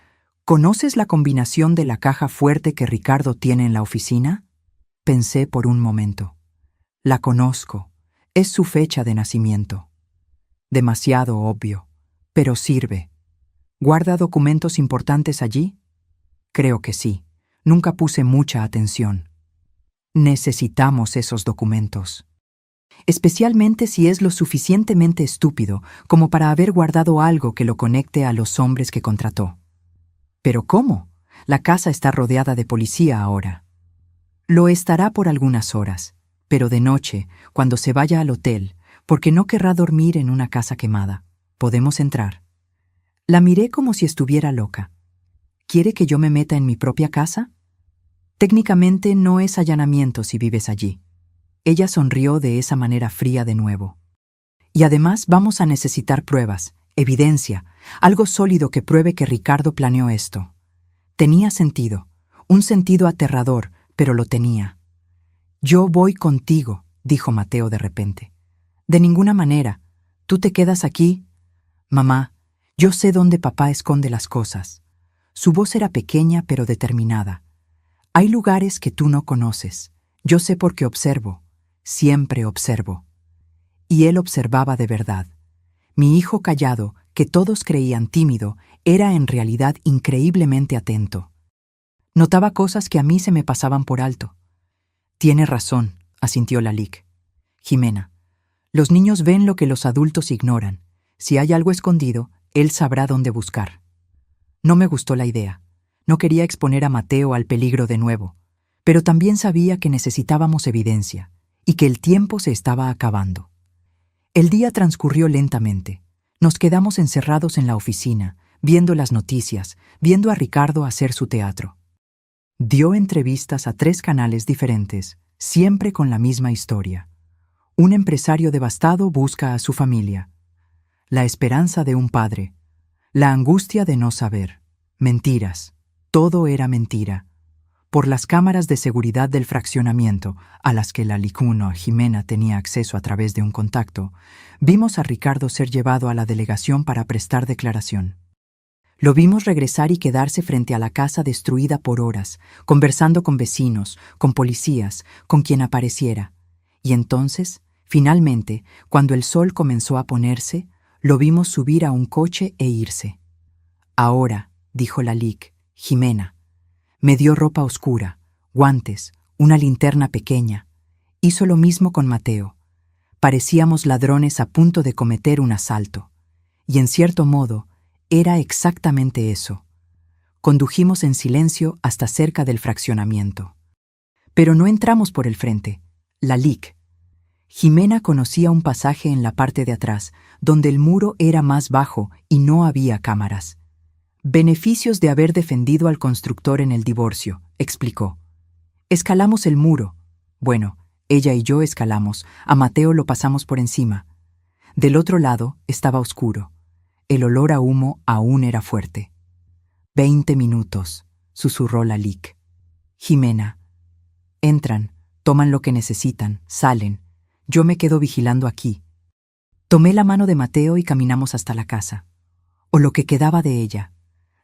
¿conoces la combinación de la caja fuerte que Ricardo tiene en la oficina?». Pensé por un momento. La conozco. Es su fecha de nacimiento. Demasiado obvio, pero sirve. ¿Guarda documentos importantes allí? Creo que sí. Nunca puse mucha atención. Necesitamos esos documentos. Especialmente si es lo suficientemente estúpido como para haber guardado algo que lo conecte a los hombres que contrató. ¿Pero cómo? La casa está rodeada de policía ahora. Lo estará por algunas horas, pero de noche, cuando se vaya al hotel, porque no querrá dormir en una casa quemada. ¿Podemos entrar? La miré como si estuviera loca. ¿Quiere que yo me meta en mi propia casa? Técnicamente no es allanamiento si vives allí. Ella sonrió de esa manera fría de nuevo. Y además vamos a necesitar pruebas, evidencia, algo sólido que pruebe que Ricardo planeó esto. Tenía sentido, un sentido aterrador, pero lo tenía. Yo voy contigo, dijo Mateo de repente. De ninguna manera. ¿Tú te quedas aquí? Mamá, yo sé dónde papá esconde las cosas. Su voz era pequeña pero determinada. Hay lugares que tú no conoces. Yo sé porque observo. Siempre observo. Y él observaba de verdad. Mi hijo callado, que todos creían tímido, era en realidad increíblemente atento. Notaba cosas que a mí se me pasaban por alto. Tiene razón, asintió Lalique. Jimena, los niños ven lo que los adultos ignoran. Si hay algo escondido, él sabrá dónde buscar. No me gustó la idea. No quería exponer a Mateo al peligro de nuevo, pero también sabía que necesitábamos evidencia y que el tiempo se estaba acabando. El día transcurrió lentamente. Nos quedamos encerrados en la oficina, viendo las noticias, viendo a Ricardo hacer su teatro. Dio entrevistas a 3 canales diferentes, siempre con la misma historia. Un empresario devastado busca a su familia. La esperanza de un padre. La angustia de no saber. Mentiras. Todo era mentira. Por las cámaras de seguridad del fraccionamiento, a las que Lalique Jimena tenía acceso a través de un contacto, vimos a Ricardo ser llevado a la delegación para prestar declaración. Lo vimos regresar y quedarse frente a la casa destruida por horas, conversando con vecinos, con policías, con quien apareciera. Y entonces, finalmente, cuando el sol comenzó a ponerse, lo vimos subir a un coche e irse. Ahora, dijo Lalique, Jimena. Me dio ropa oscura, guantes, una linterna pequeña. Hizo lo mismo con Mateo. Parecíamos ladrones a punto de cometer un asalto. Y en cierto modo, era exactamente eso. Condujimos en silencio hasta cerca del fraccionamiento. Pero no entramos por el frente. Lalique. Jimena conocía un pasaje en la parte de atrás, donde el muro era más bajo y no había cámaras. Beneficios de haber defendido al constructor en el divorcio, explicó. Escalamos el muro. Bueno, ella y yo escalamos, a Mateo lo pasamos por encima. Del otro lado estaba oscuro. El olor a humo aún era fuerte. 20 minutos, susurró Lalique. Jimena. Entran, toman lo que necesitan, salen. Yo me quedo vigilando aquí. Tomé la mano de Mateo y caminamos hasta la casa. O lo que quedaba de ella.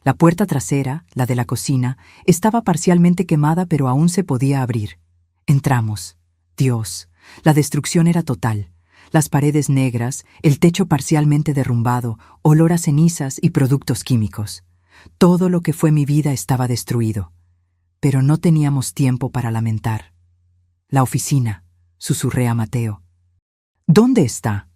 La puerta trasera, la de la cocina, estaba parcialmente quemada pero aún se podía abrir. Entramos. Dios, la destrucción era total. Las paredes negras, el techo parcialmente derrumbado, olor a cenizas y productos químicos. Todo lo que fue mi vida estaba destruido. Pero no teníamos tiempo para lamentar. La oficina, susurré a Mateo. ¿Dónde está?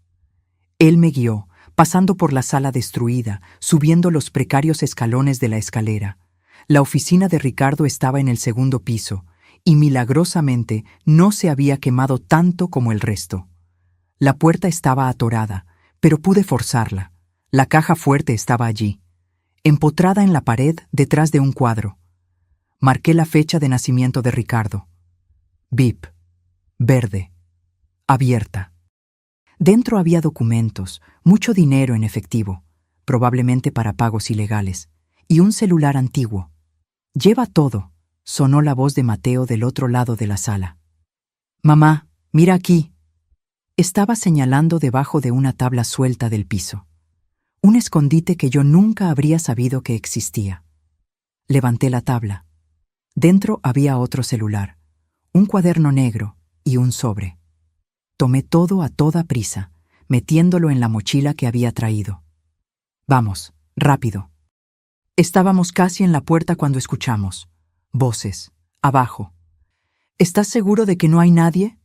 Él me guió, pasando por la sala destruida, subiendo los precarios escalones de la escalera. La oficina de Ricardo estaba en el segundo piso, y milagrosamente no se había quemado tanto como el resto. La puerta estaba atorada, pero pude forzarla. La caja fuerte estaba allí, empotrada en la pared detrás de un cuadro. Marqué la fecha de nacimiento de Ricardo. VIP. Verde. Abierta. Dentro había documentos, mucho dinero en efectivo, probablemente para pagos ilegales, y un celular antiguo. «Lleva todo», sonó la voz de Mateo del otro lado de la sala. «Mamá, mira aquí». Estaba señalando debajo de una tabla suelta del piso. Un escondite que yo nunca habría sabido que existía. Levanté la tabla. Dentro había otro celular, un cuaderno negro y un sobre. Tomé todo a toda prisa, metiéndolo en la mochila que había traído. «Vamos, rápido». Estábamos casi en la puerta cuando escuchamos voces. Abajo. ¿Estás seguro de que no hay nadie?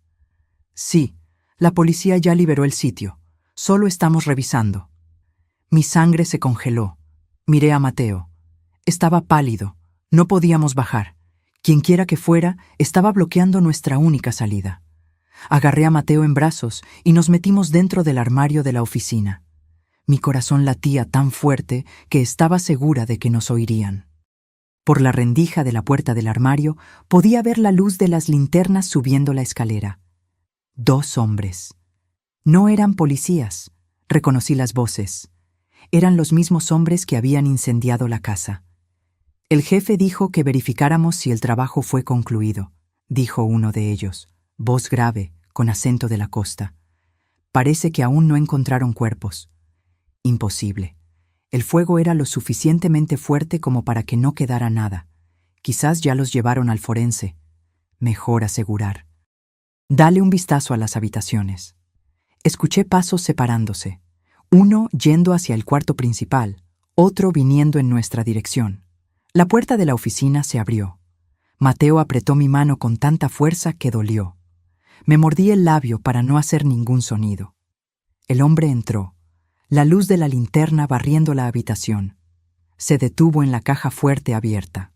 Sí, la policía ya liberó el sitio. Solo estamos revisando. Mi sangre se congeló. Miré a Mateo. Estaba pálido. No podíamos bajar. Quienquiera que fuera, estaba bloqueando nuestra única salida. Agarré a Mateo en brazos y nos metimos dentro del armario de la oficina. Mi corazón latía tan fuerte que estaba segura de que nos oirían. Por la rendija de la puerta del armario podía ver la luz de las linternas subiendo la escalera. 2 hombres. No eran policías. Reconocí las voces. Eran los mismos hombres que habían incendiado la casa. El jefe dijo que verificáramos si el trabajo fue concluido, dijo uno de ellos, voz grave, con acento de la costa. Parece que aún no encontraron cuerpos. Imposible. El fuego era lo suficientemente fuerte como para que no quedara nada. Quizás ya los llevaron al forense. Mejor asegurar. Dale un vistazo a las habitaciones. Escuché pasos separándose. Uno yendo hacia el cuarto principal, otro viniendo en nuestra dirección. La puerta de la oficina se abrió. Mateo apretó mi mano con tanta fuerza que dolió. Me mordí el labio para no hacer ningún sonido. El hombre entró, la luz de la linterna barriendo la habitación. Se detuvo en la caja fuerte abierta.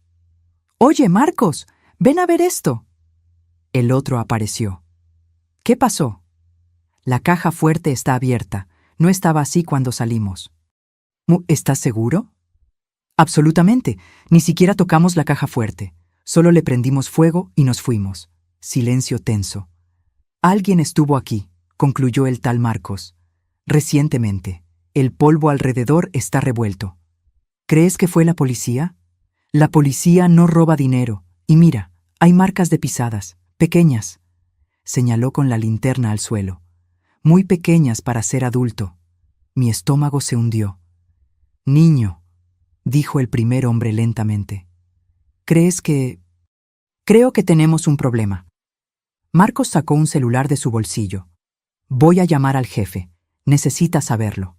«Oye, Marcos, ven a ver esto». El otro apareció. «¿Qué pasó?» «La caja fuerte está abierta. No estaba así cuando salimos». «¿Estás seguro?» «Absolutamente. Ni siquiera tocamos la caja fuerte. Solo le prendimos fuego y nos fuimos». Silencio tenso. «Alguien estuvo aquí», concluyó el tal Marcos. «Recientemente. El polvo alrededor está revuelto». «¿Crees que fue la policía?» «La policía no roba dinero. Y mira, hay marcas de pisadas, pequeñas». Señaló con la linterna al suelo. «Muy pequeñas para ser adulto». Mi estómago se hundió. «Niño», dijo el primer hombre lentamente. «¿Crees que...?» «Creo que tenemos un problema». Marcos sacó un celular de su bolsillo. «Voy a llamar al jefe. Necesita saberlo».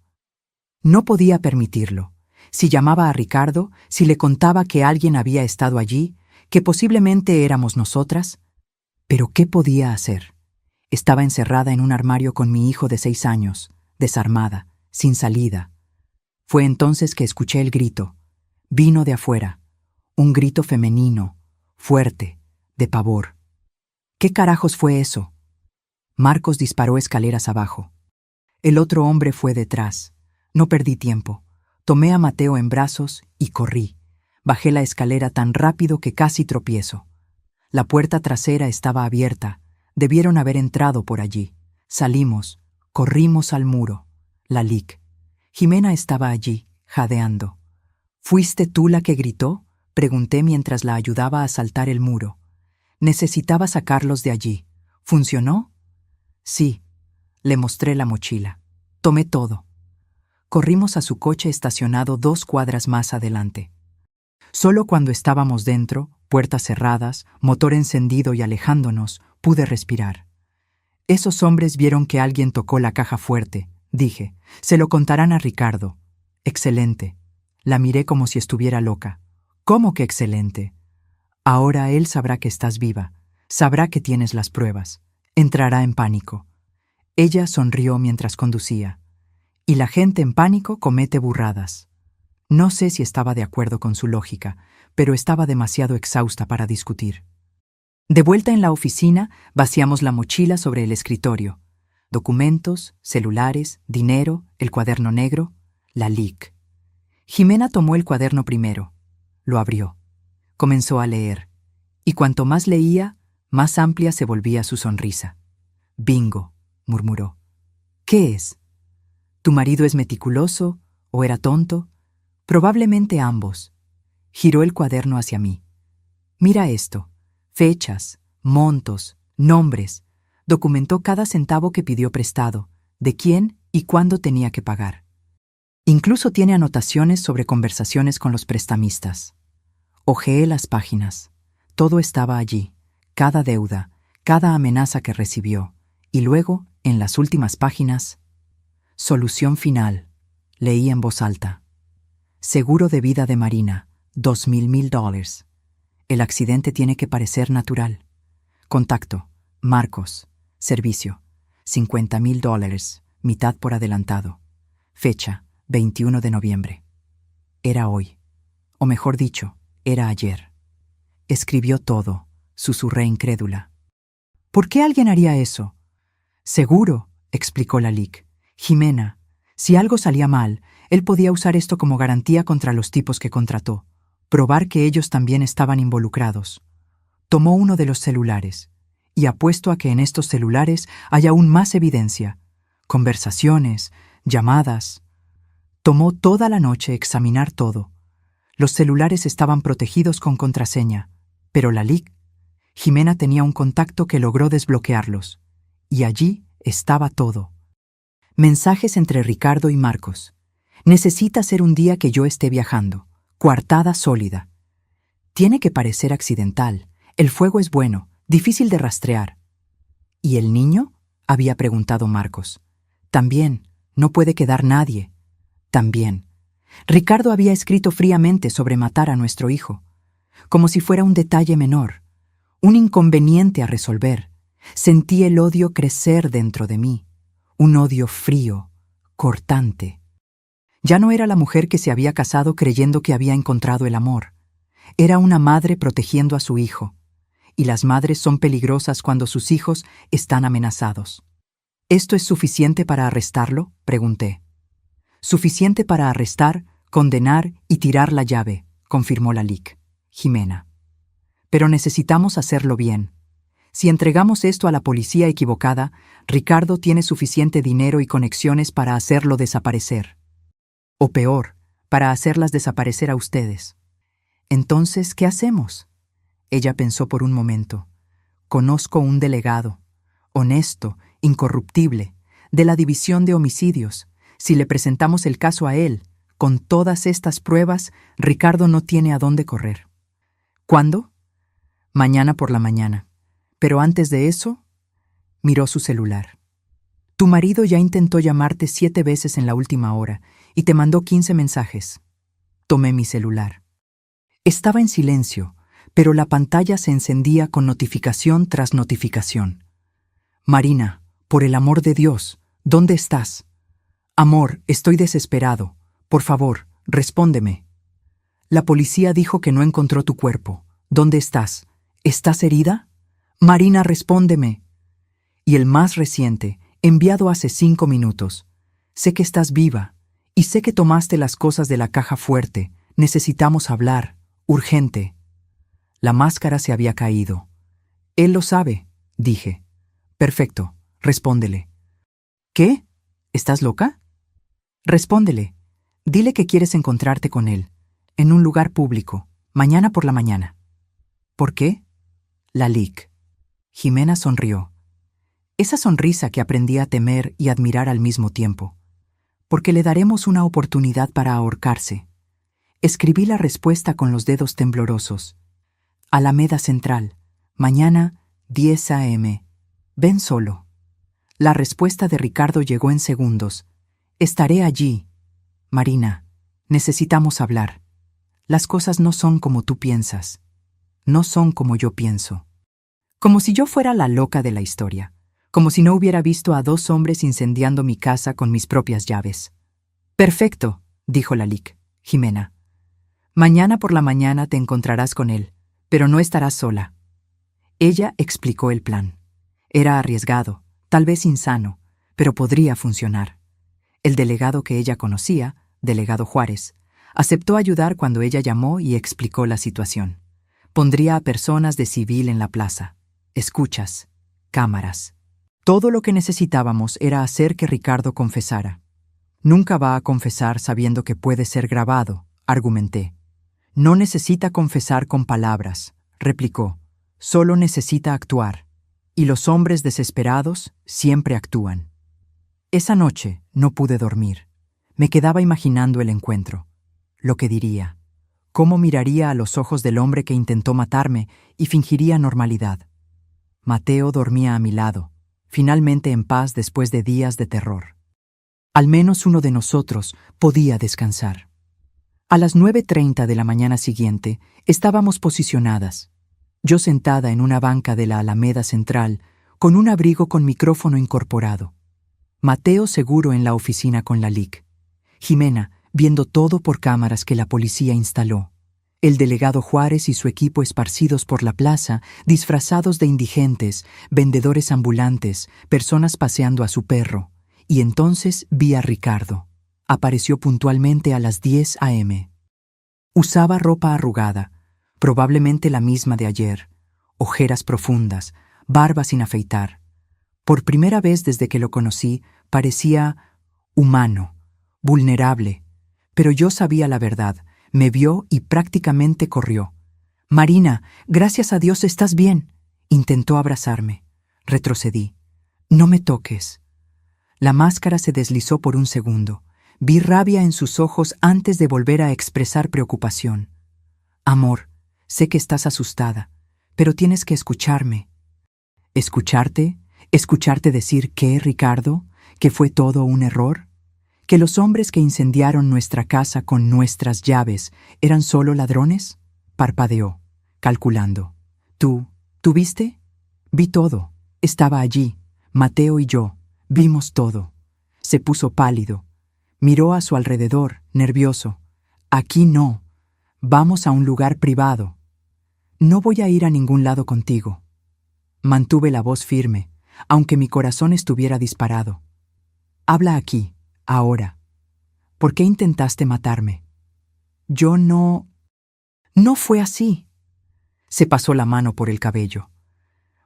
No podía permitirlo. Si llamaba a Ricardo, si le contaba que alguien había estado allí, que posiblemente éramos nosotras. ¿Pero qué podía hacer? Estaba encerrada en un armario con mi hijo de 6 años, desarmada, sin salida. Fue entonces que escuché el grito. Vino de afuera. Un grito femenino, fuerte, de pavor. ¿Qué carajos fue eso? Marcos disparó escaleras abajo. El otro hombre fue detrás. No perdí tiempo. Tomé a Mateo en brazos y corrí. Bajé la escalera tan rápido que casi tropiezo. La puerta trasera estaba abierta. Debieron haber entrado por allí. Salimos. Corrimos al muro. La LIC. Jimena estaba allí, jadeando. ¿Fuiste tú la que gritó?, pregunté mientras la ayudaba a saltar el muro. Necesitaba sacarlos de allí. ¿Funcionó? Sí. Le mostré la mochila. Tomé todo. Corrimos a su coche estacionado 2 cuadras más adelante. Solo cuando estábamos dentro, puertas cerradas, motor encendido y alejándonos, pude respirar. Esos hombres vieron que alguien tocó la caja fuerte, dije. Se lo contarán a Ricardo. Excelente. La miré como si estuviera loca. ¿Cómo que excelente? Ahora él sabrá que estás viva. Sabrá que tienes las pruebas. Entrará en pánico. Ella sonrió mientras conducía. Y la gente en pánico comete burradas. No sé si estaba de acuerdo con su lógica, pero estaba demasiado exhausta para discutir. De vuelta en la oficina, vaciamos la mochila sobre el escritorio. Documentos, celulares, dinero, el cuaderno negro, la LIC. Jimena tomó el cuaderno primero. Lo abrió. Comenzó a leer. Y cuanto más leía, más amplia se volvía su sonrisa. «Bingo», murmuró. «¿Qué es? ¿Tu marido es meticuloso o era tonto?» «Probablemente ambos». Giró el cuaderno hacia mí. «Mira esto. Fechas, montos, nombres». Documentó cada centavo que pidió prestado, de quién y cuándo tenía que pagar. Incluso tiene anotaciones sobre conversaciones con los prestamistas. Hojeé las páginas. Todo estaba allí, cada deuda, cada amenaza que recibió. Y luego, en las últimas páginas, «Solución final», leí en voz alta. Seguro de vida de Marina, $2,000. El accidente tiene que parecer natural. Contacto, Marcos. Servicio, $50,000, mitad por adelantado. Fecha, 21 de noviembre. Era hoy. O mejor dicho, era ayer. Escribió todo, susurré incrédula. ¿Por qué alguien haría eso? Seguro, explicó Lalik. Jimena, si algo salía mal, él podía usar esto como garantía contra los tipos que contrató. Probar que ellos también estaban involucrados. Tomó uno de los celulares, y apuesto a que en estos celulares hay aún más evidencia. Conversaciones, llamadas. Tomó toda la noche examinar todo. Los celulares estaban protegidos con contraseña, pero Jimena tenía un contacto que logró desbloquearlos, y allí estaba todo. Mensajes entre Ricardo y Marcos. Necesita ser un día que yo esté viajando. Coartada sólida. Tiene que parecer accidental. El fuego es bueno, difícil de rastrear. ¿Y el niño? Había preguntado Marcos. También, no puede quedar nadie. También. Ricardo había escrito fríamente sobre matar a nuestro hijo, como si fuera un detalle menor, un inconveniente a resolver. Sentí el odio crecer dentro de mí, un odio frío, cortante. Ya no era la mujer que se había casado creyendo que había encontrado el amor. Era una madre protegiendo a su hijo, y las madres son peligrosas cuando sus hijos están amenazados. ¿Esto es suficiente para arrestarlo?, pregunté. Suficiente para arrestar, condenar y tirar la llave, confirmó Jimena. Pero necesitamos hacerlo bien. Si entregamos esto a la policía equivocada, Ricardo tiene suficiente dinero y conexiones para hacerlo desaparecer. O peor, para hacerlas desaparecer a ustedes. Entonces, ¿qué hacemos? Ella pensó por un momento. Conozco un delegado, honesto, incorruptible, de la División de Homicidios. Si le presentamos el caso a él, con todas estas pruebas, Ricardo no tiene a dónde correr. ¿Cuándo? Mañana por la mañana. Pero antes de eso, miró su celular. Tu marido ya intentó llamarte 7 veces en la última hora y te mandó 15 mensajes. Tomé mi celular. Estaba en silencio, pero la pantalla se encendía con notificación tras notificación. Marina, por el amor de Dios, ¿dónde estás? Amor, estoy desesperado. Por favor, respóndeme. La policía dijo que no encontró tu cuerpo. ¿Dónde estás? ¿Estás herida? Marina, respóndeme. Y el más reciente, enviado hace 5 minutos. Sé que estás viva, y sé que tomaste las cosas de la caja fuerte. Necesitamos hablar. Urgente. La máscara se había caído. Él lo sabe, dije. Perfecto, respóndele. ¿Qué? ¿Estás loca? Respóndele. Dile que quieres encontrarte con él, en un lugar público, mañana por la mañana. ¿Por qué? Jimena sonrió. Esa sonrisa que aprendí a temer y admirar al mismo tiempo. Porque le daremos una oportunidad para ahorcarse. Escribí la respuesta con los dedos temblorosos. Alameda Central, mañana 10 a.m. Ven solo. La respuesta de Ricardo llegó en segundos. Estaré allí. Marina, necesitamos hablar. Las cosas no son como tú piensas. No son como yo pienso. Como si yo fuera la loca de la historia. Como si no hubiera visto a 2 hombres incendiando mi casa con mis propias llaves. Perfecto, dijo Jimena. Mañana por la mañana te encontrarás con él, pero no estarás sola. Ella explicó el plan. Era arriesgado, tal vez insano, pero podría funcionar. El delegado que ella conocía, delegado Juárez, aceptó ayudar cuando ella llamó y explicó la situación. Pondría a personas de civil en la plaza, escuchas, cámaras. Todo lo que necesitábamos era hacer que Ricardo confesara. Nunca va a confesar sabiendo que puede ser grabado, argumenté. No necesita confesar con palabras, replicó. Solo necesita actuar. Y los hombres desesperados siempre actúan. Esa noche no pude dormir. Me quedaba imaginando el encuentro. Lo que diría. Cómo miraría a los ojos del hombre que intentó matarme y fingiría normalidad. Mateo dormía a mi lado, finalmente en paz después de días de terror. Al menos uno de nosotros podía descansar. A las 9:30 de la mañana siguiente, estábamos posicionadas. Yo sentada en una banca de la Alameda Central, con un abrigo con micrófono incorporado. Mateo seguro en la oficina con la LIC. Jimena, viendo todo por cámaras que la policía instaló. El delegado Juárez y su equipo esparcidos por la plaza, disfrazados de indigentes, vendedores ambulantes, personas paseando a su perro. Y entonces vi a Ricardo. Apareció puntualmente a las 10 a.m. Usaba ropa arrugada, probablemente la misma de ayer, ojeras profundas, barba sin afeitar. Por primera vez desde que lo conocí, parecía humano, vulnerable, pero yo sabía la verdad. Me vio y prácticamente corrió. «Marina, gracias a Dios estás bien». Intentó abrazarme. Retrocedí. «No me toques». La máscara se deslizó por un segundo. Vi rabia en sus ojos antes de volver a expresar preocupación. «Amor, sé que estás asustada, pero tienes que escucharme». «¿Escucharte? ¿Escucharte decir qué, Ricardo? ¿Que fue todo un error? ¿Que los hombres que incendiaron nuestra casa con nuestras llaves eran solo ladrones?» Parpadeó, calculando. ¿Tú viste? Vi todo. Estaba allí. Mateo y yo. Vimos todo. Se puso pálido. Miró a su alrededor, nervioso. «Aquí no. Vamos a un lugar privado». «No voy a ir a ningún lado contigo». Mantuve la voz firme, aunque mi corazón estuviera disparado. «Habla aquí. Ahora. ¿Por qué intentaste matarme?» «Yo no... No fue así». Se pasó la mano por el cabello.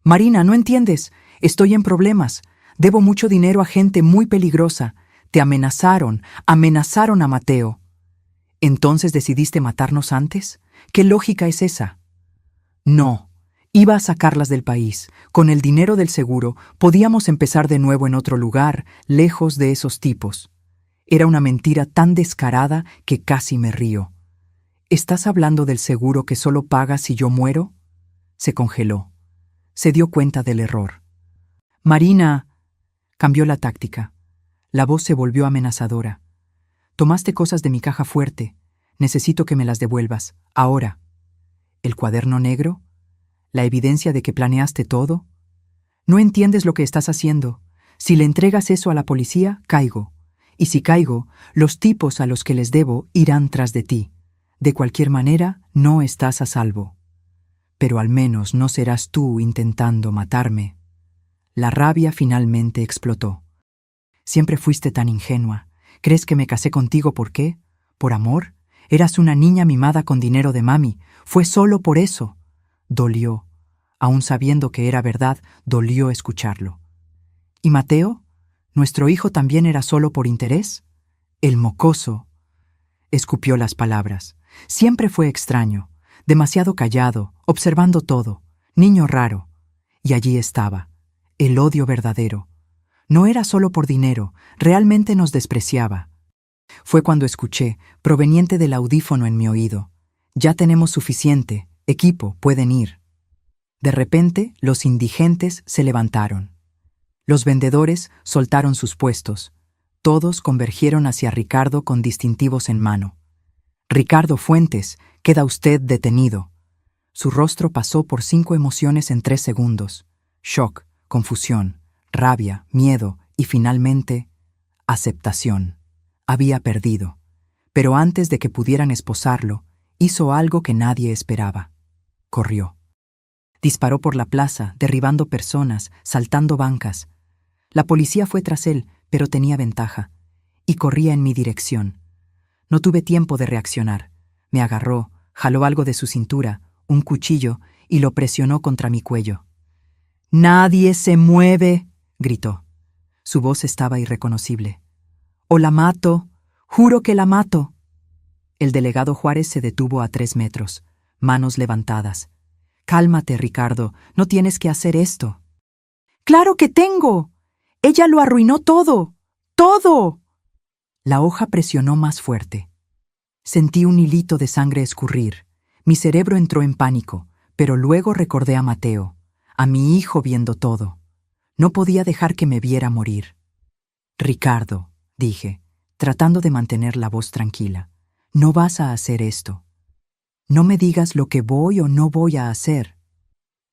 «Marina, no entiendes. Estoy en problemas. Debo mucho dinero a gente muy peligrosa. Te amenazaron a Mateo». «¿Entonces decidiste matarnos antes? ¿Qué lógica es esa?» «No. Iba a sacarlas del país. Con el dinero del seguro podíamos empezar de nuevo en otro lugar, lejos de esos tipos». Era una mentira tan descarada que casi me río. «¿Estás hablando del seguro que solo pagas si yo muero?» Se congeló. Se dio cuenta del error. «Marina». Cambió la táctica. La voz se volvió amenazadora. «Tomaste cosas de mi caja fuerte. Necesito que me las devuelvas. Ahora». «¿El cuaderno negro? ¿La evidencia de que planeaste todo? No entiendes lo que estás haciendo. Si le entregas eso a la policía, caigo. Y si caigo, los tipos a los que les debo irán tras de ti. De cualquier manera, no estás a salvo. Pero al menos no serás tú intentando matarme». La rabia finalmente explotó. «Siempre fuiste tan ingenua. ¿Crees que me casé contigo por qué? ¿Por amor? Eras una niña mimada con dinero de mami. Fue solo por eso». Dolió. Aún sabiendo que era verdad, dolió escucharlo. «¿Y Mateo? ¿Nuestro hijo también era solo por interés?» «El mocoso». Escupió las palabras. «Siempre fue extraño, demasiado callado, observando todo, niño raro». Y allí estaba, el odio verdadero. No era solo por dinero, realmente nos despreciaba. Fue cuando escuché, proveniente del audífono en mi oído: «Ya tenemos suficiente, equipo, pueden ir». De repente, los indigentes se levantaron. Los vendedores soltaron sus puestos. Todos convergieron hacia Ricardo con distintivos en mano. «Ricardo Fuentes, queda usted detenido». Su rostro pasó por 5 emociones en 3 segundos. Shock, confusión, rabia, miedo y finalmente, aceptación. Había perdido. Pero antes de que pudieran esposarlo, hizo algo que nadie esperaba. Corrió. Disparó por la plaza, derribando personas, saltando bancas. La policía fue tras él, pero tenía ventaja, y corría en mi dirección. No tuve tiempo de reaccionar. Me agarró, jaló algo de su cintura, un cuchillo, y lo presionó contra mi cuello. «¡Nadie se mueve!», gritó. Su voz estaba irreconocible. «O la mato, juro que la mato». El delegado Juárez se detuvo a 3 metros, manos levantadas. «Cálmate, Ricardo, no tienes que hacer esto». «¡Claro que tengo! Ella lo arruinó todo, todo». La hoja presionó más fuerte. Sentí un hilito de sangre escurrir. Mi cerebro entró en pánico, pero luego recordé a Mateo, a mi hijo viendo todo. No podía dejar que me viera morir. «Ricardo», dije, tratando de mantener la voz tranquila, no vas a hacer esto. No me digas lo que voy o no voy a hacer.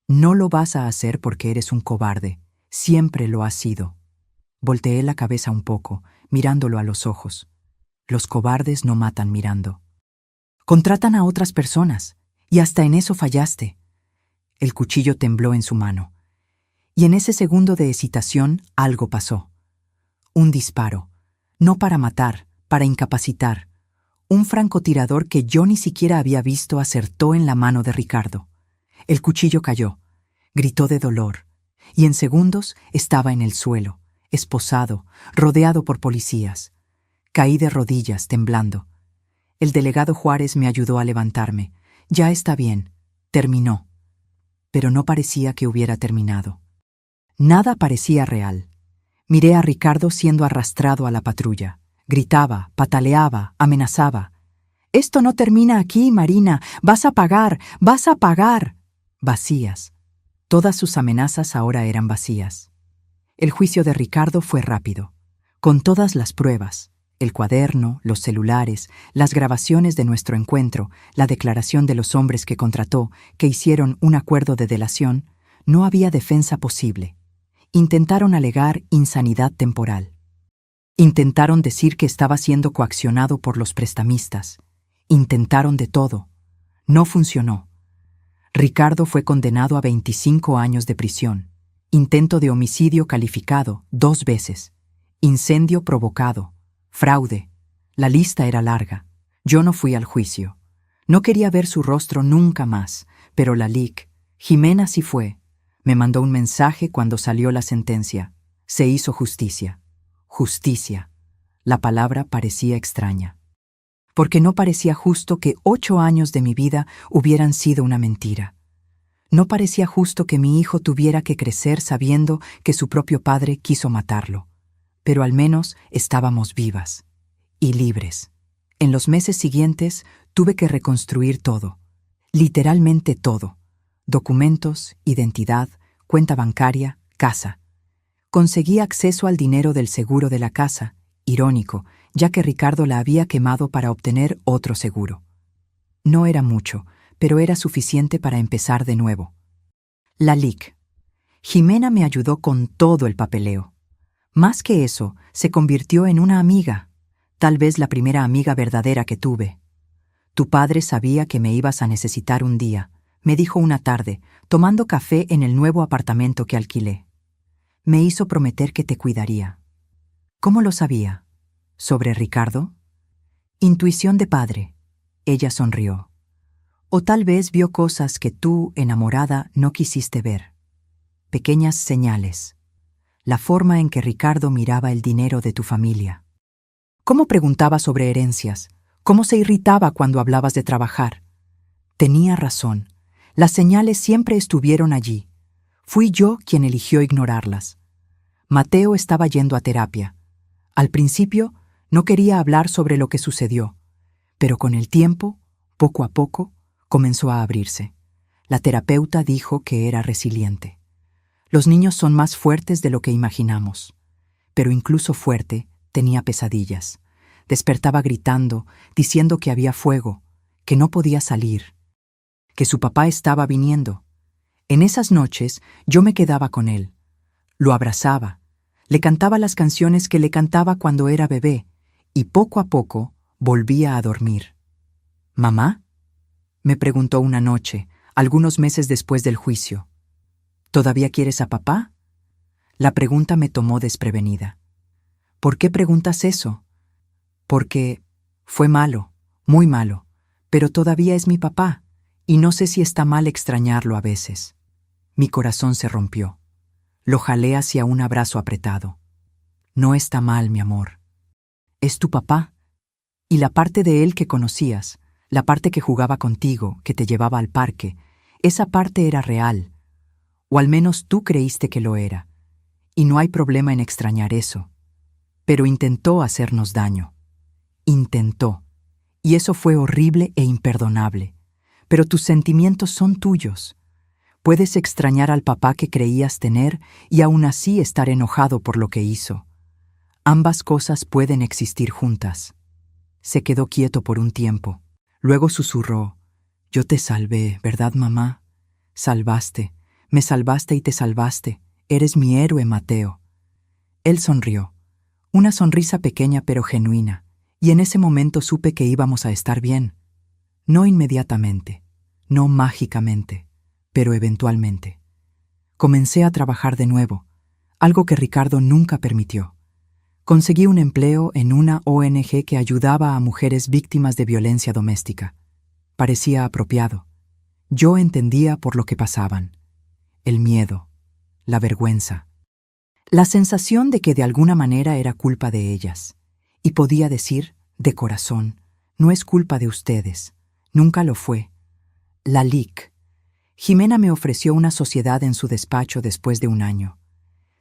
No lo vas a hacer porque eres un cobarde. Siempre lo has sido. Volteé la cabeza un poco, mirándolo a los ojos. Los cobardes no matan mirando. Contratan a otras personas, y hasta en eso fallaste. El cuchillo tembló en su mano. Y en ese segundo de hesitación algo pasó. Un disparo. No para matar, para incapacitar. Un francotirador que yo ni siquiera había visto acertó en la mano de Ricardo. El cuchillo cayó. Gritó de dolor. Y en segundos estaba en el suelo, esposado, rodeado por policías. Caí de rodillas, temblando. El delegado Juárez me ayudó a levantarme. Ya está bien. Terminó. Pero no parecía que hubiera terminado. Nada parecía real. Miré a Ricardo siendo arrastrado a la patrulla. Gritaba, pataleaba, amenazaba. «Esto no termina aquí, Marina. Vas a pagar, vas a pagar». Vacías. Todas sus amenazas ahora eran vacías. El juicio de Ricardo fue rápido. Con todas las pruebas, el cuaderno, los celulares, las grabaciones de nuestro encuentro, la declaración de los hombres que contrató, que hicieron un acuerdo de delación, no había defensa posible. Intentaron alegar insanidad temporal. Intentaron decir que estaba siendo coaccionado por los prestamistas. Intentaron de todo. No funcionó. Ricardo fue condenado a 25 años de prisión. Intento de homicidio calificado 2 veces. Incendio provocado. Fraude. La lista era larga. Yo no fui al juicio. No quería ver su rostro nunca más, pero la LIC, Jimena sí fue. Me mandó un mensaje cuando salió la sentencia. Se hizo justicia. Justicia. La palabra parecía extraña. Porque no parecía justo que 8 años de mi vida hubieran sido una mentira. No parecía justo que mi hijo tuviera que crecer sabiendo que su propio padre quiso matarlo. Pero al menos estábamos vivas. Y libres. En los meses siguientes tuve que reconstruir todo. Literalmente todo. Documentos, identidad, cuenta bancaria, casa. Conseguí acceso al dinero del seguro de la casa, irónico, ya que Ricardo la había quemado para obtener otro seguro. No era mucho, pero era suficiente para empezar de nuevo. La LIC. Jimena me ayudó con todo el papeleo. Más que eso, se convirtió en una amiga, tal vez la primera amiga verdadera que tuve. Tu padre sabía que me ibas a necesitar un día, me dijo una tarde, tomando café en el nuevo apartamento que alquilé. Me hizo prometer que te cuidaría. ¿Cómo lo sabía? ¿Sobre Ricardo? Intuición de padre. Ella sonrió. O tal vez vio cosas que tú, enamorada, no quisiste ver. Pequeñas señales. La forma en que Ricardo miraba el dinero de tu familia. ¿Cómo preguntaba sobre herencias? ¿Cómo se irritaba cuando hablabas de trabajar? Tenía razón. Las señales siempre estuvieron allí. Fui yo quien eligió ignorarlas. Mateo estaba yendo a terapia. Al principio, no quería hablar sobre lo que sucedió, pero con el tiempo, poco a poco, comenzó a abrirse. La terapeuta dijo que era resiliente. Los niños son más fuertes de lo que imaginamos. Pero incluso fuerte, tenía pesadillas. Despertaba gritando, diciendo que había fuego, que no podía salir, que su papá estaba viniendo. En esas noches yo me quedaba con él. Lo abrazaba, le cantaba las canciones que le cantaba cuando era bebé, y poco a poco volvía a dormir. «¿Mamá?», me preguntó una noche, algunos meses después del juicio. «¿Todavía quieres a papá?». La pregunta me tomó desprevenida. «¿Por qué preguntas eso?». «Porque fue malo, muy malo, pero todavía es mi papá, y no sé si está mal extrañarlo a veces». Mi corazón se rompió. Lo jalé hacia un abrazo apretado. «No está mal, mi amor. Es tu papá. Y la parte de él que conocías, la parte que jugaba contigo, que te llevaba al parque, esa parte era real. O al menos tú creíste que lo era. Y no hay problema en extrañar eso. Pero intentó hacernos daño. Intentó. Y eso fue horrible e imperdonable. Pero tus sentimientos son tuyos. Puedes extrañar al papá que creías tener y aún así estar enojado por lo que hizo. Ambas cosas pueden existir juntas. Se quedó quieto por un tiempo. Luego susurró: «Yo te salvé, ¿verdad, mamá? Salvaste, me salvaste y te salvaste. Eres mi héroe, Mateo». Él sonrió, una sonrisa pequeña pero genuina, y en ese momento supe que íbamos a estar bien. No inmediatamente, no mágicamente, pero eventualmente. Comencé a trabajar de nuevo, algo que Ricardo nunca permitió. Conseguí un empleo en una ONG que ayudaba a mujeres víctimas de violencia doméstica. Parecía apropiado. Yo entendía por lo que pasaban: el miedo, la vergüenza, la sensación de que de alguna manera era culpa de ellas. Y podía decir, de corazón: no es culpa de ustedes, nunca lo fue. La LIC. Jimena me ofreció una sociedad en su despacho después de un año.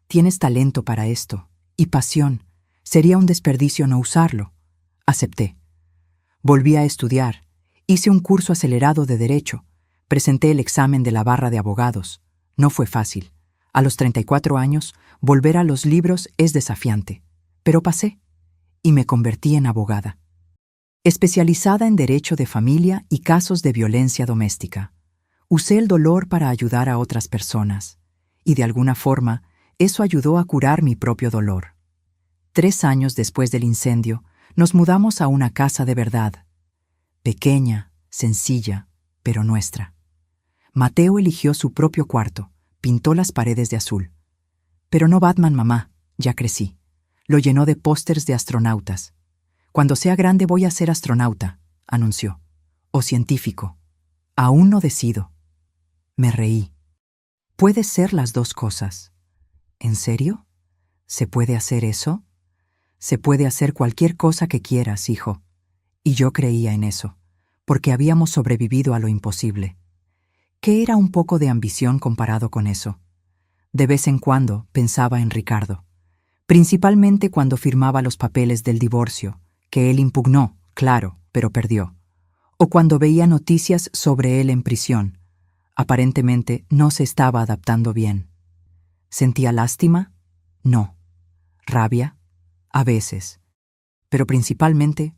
«Tienes talento para esto, y pasión. Sería un desperdicio no usarlo». Acepté. Volví a estudiar. Hice un curso acelerado de Derecho. Presenté el examen de la barra de abogados. No fue fácil. A los 34 años, volver a los libros es desafiante. Pero pasé, y me convertí en abogada, especializada en derecho de familia y casos de violencia doméstica. Usé el dolor para ayudar a otras personas, y de alguna forma, eso ayudó a curar mi propio dolor. 3 años después del incendio, nos mudamos a una casa de verdad. Pequeña, sencilla, pero nuestra. Mateo eligió su propio cuarto, pintó las paredes de azul. Pero no Batman, mamá, ya crecí. Lo llenó de pósters de astronautas. «Cuando sea grande voy a ser astronauta», anunció. «O científico. Aún no decido». Me reí. «Puede ser las dos cosas». «¿En serio? ¿Se puede hacer eso?» «Se puede hacer cualquier cosa que quieras, hijo». Y yo creía en eso, porque habíamos sobrevivido a lo imposible. ¿Qué era un poco de ambición comparado con eso? De vez en cuando pensaba en Ricardo, principalmente cuando firmaba los papeles del divorcio, que él impugnó, claro, pero perdió. O cuando veía noticias sobre él en prisión. Aparentemente no se estaba adaptando bien. ¿Sentía lástima? No. ¿Rabia? A veces. Pero principalmente,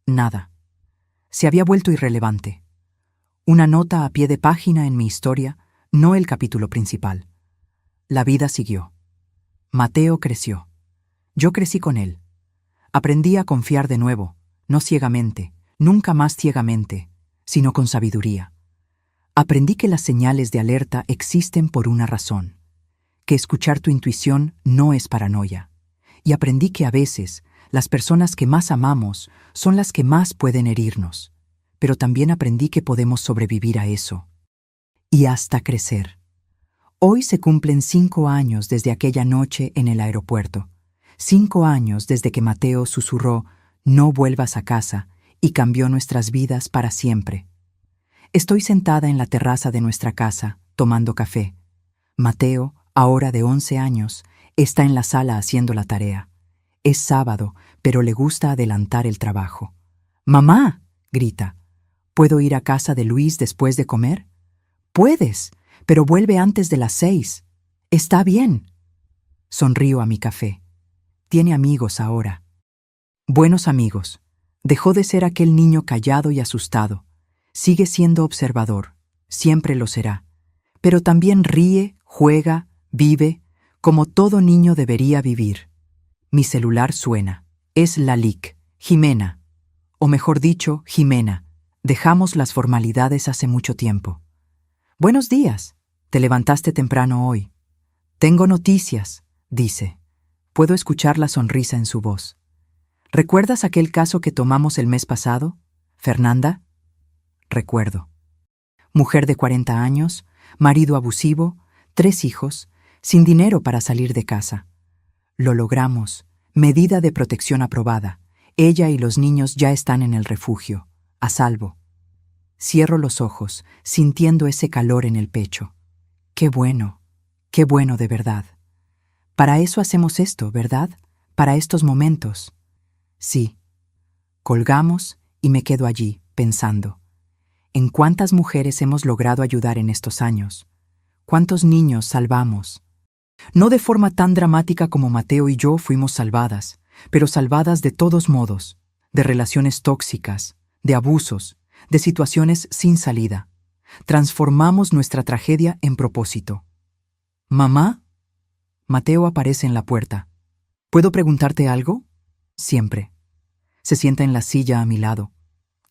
nada. Se había vuelto irrelevante. Una nota a pie de página en mi historia, no el capítulo principal. La vida siguió. Mateo creció. Yo crecí con él. Aprendí a confiar de nuevo, no ciegamente, nunca más ciegamente, sino con sabiduría. Aprendí que las señales de alerta existen por una razón, que escuchar tu intuición no es paranoia. Y aprendí que a veces las personas que más amamos son las que más pueden herirnos. Pero también aprendí que podemos sobrevivir a eso. Y hasta crecer. Hoy se cumplen 5 años desde aquella noche en el aeropuerto. 5 años desde que Mateo susurró: «No vuelvas a casa», y cambió nuestras vidas para siempre. Estoy sentada en la terraza de nuestra casa, tomando café. Mateo, ahora de 11 años, está en la sala haciendo la tarea. Es sábado, pero le gusta adelantar el trabajo. «¡Mamá!», grita. «¿Puedo ir a casa de Luis después de comer?». «Puedes, pero vuelve antes de las 6. Está bien». Sonrío a mi café. Tiene amigos ahora. Buenos amigos. Dejó de ser aquel niño callado y asustado. Sigue siendo observador. Siempre lo será. Pero también ríe, juega, vive, como todo niño debería vivir. Mi celular suena. Es la LIC. Jimena. O mejor dicho, Jimena. Dejamos las formalidades hace mucho tiempo. «Buenos días. Te levantaste temprano hoy». «Tengo noticias», dice. Puedo escuchar la sonrisa en su voz. «¿Recuerdas aquel caso que tomamos el mes pasado, Fernanda?». Recuerdo. Mujer de 40 años, marido abusivo, 3 hijos, sin dinero para salir de casa. Lo logramos. Medida de protección aprobada. Ella y los niños ya están en el refugio, a salvo. Cierro los ojos, sintiendo ese calor en el pecho. Qué bueno de verdad. Para eso hacemos esto, ¿verdad? Para estos momentos. Sí. Colgamos y me quedo allí, pensando. ¿En cuántas mujeres hemos logrado ayudar en estos años? ¿Cuántos niños salvamos? No de forma tan dramática como Mateo y yo fuimos salvadas, pero salvadas de todos modos, de relaciones tóxicas, de abusos, de situaciones sin salida. Transformamos nuestra tragedia en propósito. ¿Mamá? Mateo aparece en la puerta. ¿Puedo preguntarte algo? Siempre. Se sienta en la silla a mi lado.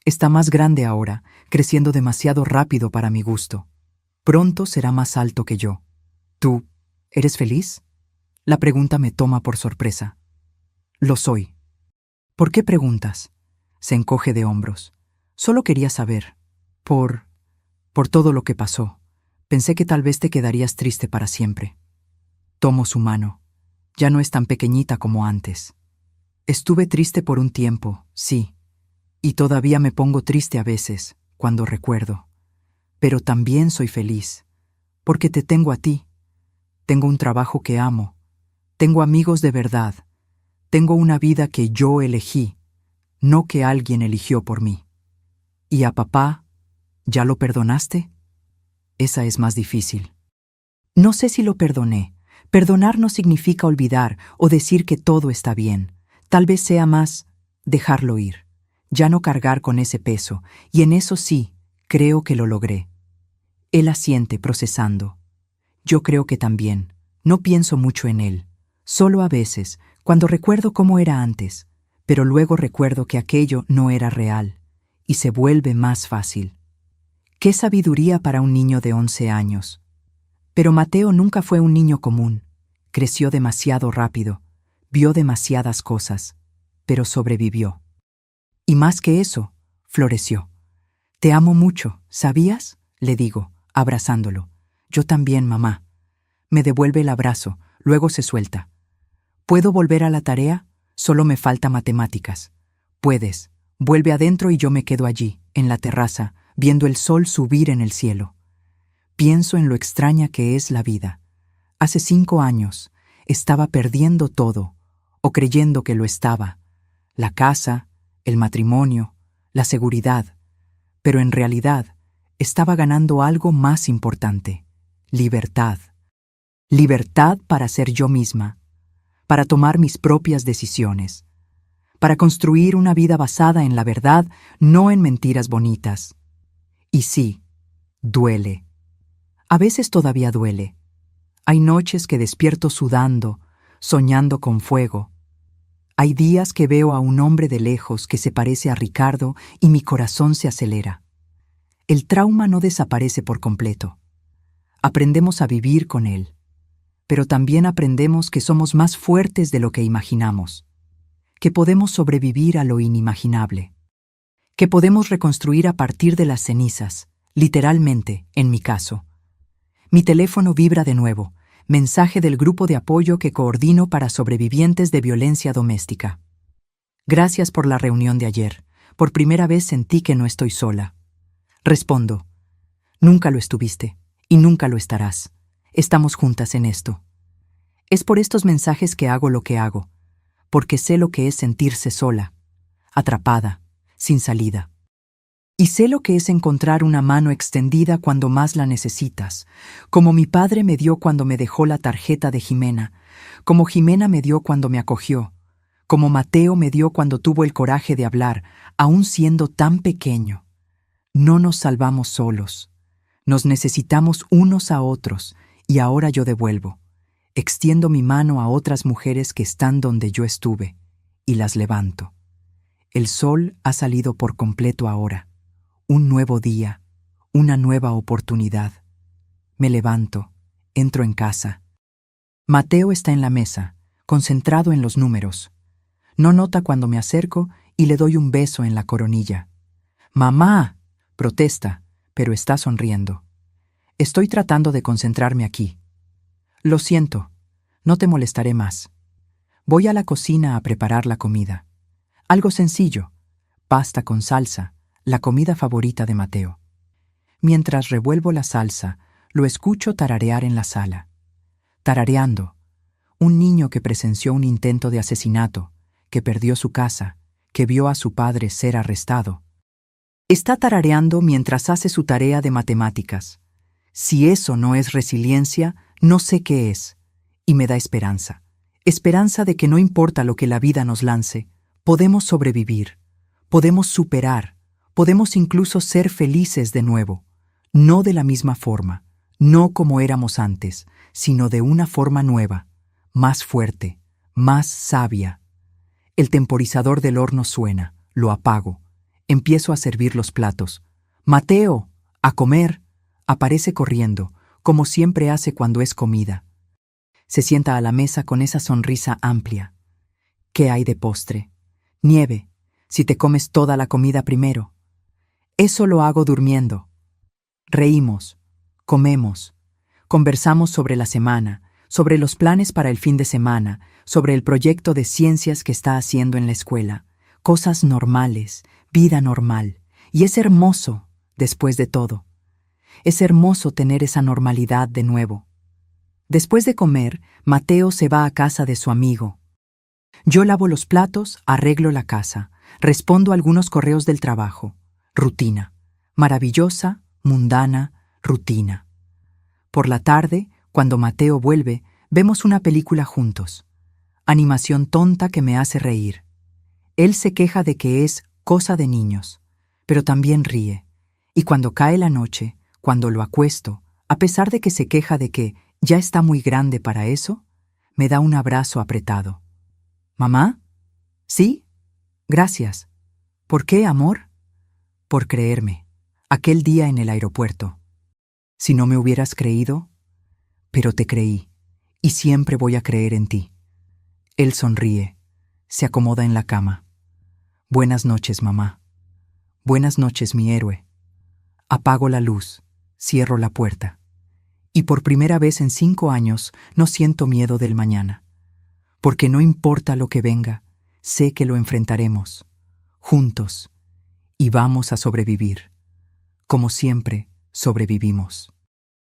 Está más grande ahora, creciendo demasiado rápido para mi gusto. Pronto será más alto que yo. ¿Tú eres feliz? La pregunta me toma por sorpresa. Lo soy. ¿Por qué preguntas? Se encoge de hombros. Solo quería saber. Por todo lo que pasó. Pensé que tal vez te quedarías triste para siempre. Tomo su mano. Ya no es tan pequeñita como antes. Estuve triste por un tiempo, sí. Y todavía me pongo triste a veces, cuando recuerdo. Pero también soy feliz, porque te tengo a ti. Tengo un trabajo que amo. Tengo amigos de verdad. Tengo una vida que yo elegí, no que alguien eligió por mí. ¿Y a papá? ¿Ya lo perdonaste? Esa es más difícil. No sé si lo perdoné. Perdonar no significa olvidar o decir que todo está bien. Tal vez sea más dejarlo ir, ya no cargar con ese peso, y en eso sí, creo que lo logré. Él asiente procesando. Yo creo que también. No pienso mucho en él. Solo a veces, cuando recuerdo cómo era antes, pero luego recuerdo que aquello no era real, y se vuelve más fácil. ¡Qué sabiduría para un niño de 11 años! Pero Mateo nunca fue un niño común. Creció demasiado rápido, vio demasiadas cosas, pero sobrevivió. Y más que eso, floreció. Te amo mucho, ¿sabías? Le digo, abrazándolo. Yo también, mamá. Me devuelve el abrazo, luego se suelta. ¿Puedo volver a la tarea? Solo me falta matemáticas. Puedes. Vuelve adentro y yo me quedo allí, en la terraza, viendo el sol subir en el cielo. Pienso en lo extraña que es la vida. Hace 5 años estaba perdiendo todo, o creyendo que lo estaba. La casa, el matrimonio, la seguridad. Pero en realidad estaba ganando algo más importante: libertad. Libertad para ser yo misma, para tomar mis propias decisiones, para construir una vida basada en la verdad, no en mentiras bonitas. Y sí, duele. A veces todavía duele. Hay noches que despierto sudando, soñando con fuego. Hay días que veo a un hombre de lejos que se parece a Ricardo y mi corazón se acelera. El trauma no desaparece por completo. Aprendemos a vivir con él, pero también aprendemos que somos más fuertes de lo que imaginamos, que podemos sobrevivir a lo inimaginable, que podemos reconstruir a partir de las cenizas, literalmente, en mi caso. Mi teléfono vibra de nuevo, mensaje del grupo de apoyo que coordino para sobrevivientes de violencia doméstica. Gracias por la reunión de ayer. Por primera vez sentí que no estoy sola. Respondo, nunca lo estuviste y nunca lo estarás. Estamos juntas en esto. Es por estos mensajes que hago lo que hago, porque sé lo que es sentirse sola, atrapada, sin salida. Y sé lo que es encontrar una mano extendida cuando más la necesitas, como mi padre me dio cuando me dejó la tarjeta de Jimena, como Jimena me dio cuando me acogió, como Mateo me dio cuando tuvo el coraje de hablar, aún siendo tan pequeño. No nos salvamos solos. Nos necesitamos unos a otros, y ahora yo devuelvo. Extiendo mi mano a otras mujeres que están donde yo estuve, y las levanto. El sol ha salido por completo ahora. Un nuevo día, una nueva oportunidad. Me levanto, entro en casa. Mateo está en la mesa, concentrado en los números. No nota cuando me acerco y le doy un beso en la coronilla. «¡Mamá!», protesta, pero está sonriendo. Estoy tratando de concentrarme aquí. Lo siento, no te molestaré más. Voy a la cocina a preparar la comida. Algo sencillo, pasta con salsa, la comida favorita de Mateo. Mientras revuelvo la salsa, lo escucho tararear en la sala. Tarareando, un niño que presenció un intento de asesinato, que perdió su casa, que vio a su padre ser arrestado. Está tarareando mientras hace su tarea de matemáticas. Si eso no es resiliencia, no sé qué es. Y me da esperanza. Esperanza de que no importa lo que la vida nos lance, podemos sobrevivir. Podemos superar, podemos incluso ser felices de nuevo, no de la misma forma, no como éramos antes, sino de una forma nueva, más fuerte, más sabia. El temporizador del horno suena, lo apago. Empiezo a servir los platos. ¡Mateo! ¡A comer! Aparece corriendo, como siempre hace cuando es comida. Se sienta a la mesa con esa sonrisa amplia. ¿Qué hay de postre? Nieve, si te comes toda la comida primero. Eso lo hago durmiendo. Reímos, comemos, conversamos sobre la semana, sobre los planes para el fin de semana, sobre el proyecto de ciencias que está haciendo en la escuela. Cosas normales, vida normal. Y es hermoso, después de todo. Es hermoso tener esa normalidad de nuevo. Después de comer, Mateo se va a casa de su amigo. Yo lavo los platos, arreglo la casa, respondo algunos correos del trabajo. Rutina. Maravillosa, mundana, rutina. Por la tarde, cuando Mateo vuelve, vemos una película juntos. Animación tonta que me hace reír. Él se queja de que es cosa de niños, pero también ríe. Y cuando cae la noche, cuando lo acuesto, a pesar de que se queja de que ya está muy grande para eso, me da un abrazo apretado. ¿Mamá? ¿Sí? Gracias. ¿Por qué, amor? Por creerme. Aquel día en el aeropuerto. Si no me hubieras creído, pero te creí, y siempre voy a creer en ti. Él sonríe, se acomoda en la cama. Buenas noches, mamá. Buenas noches, mi héroe. Apago la luz, cierro la puerta. Y por primera vez en 5 años no siento miedo del mañana. Porque no importa lo que venga, sé que lo enfrentaremos, juntos, y vamos a sobrevivir. Como siempre, sobrevivimos.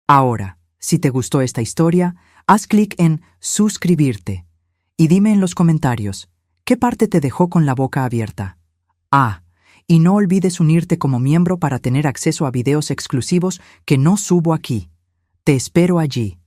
Ahora, si te gustó esta historia, haz clic en suscribirte y dime en los comentarios, ¿qué parte te dejó con la boca abierta? Y no olvides unirte como miembro para tener acceso a videos exclusivos que no subo aquí. Te espero allí.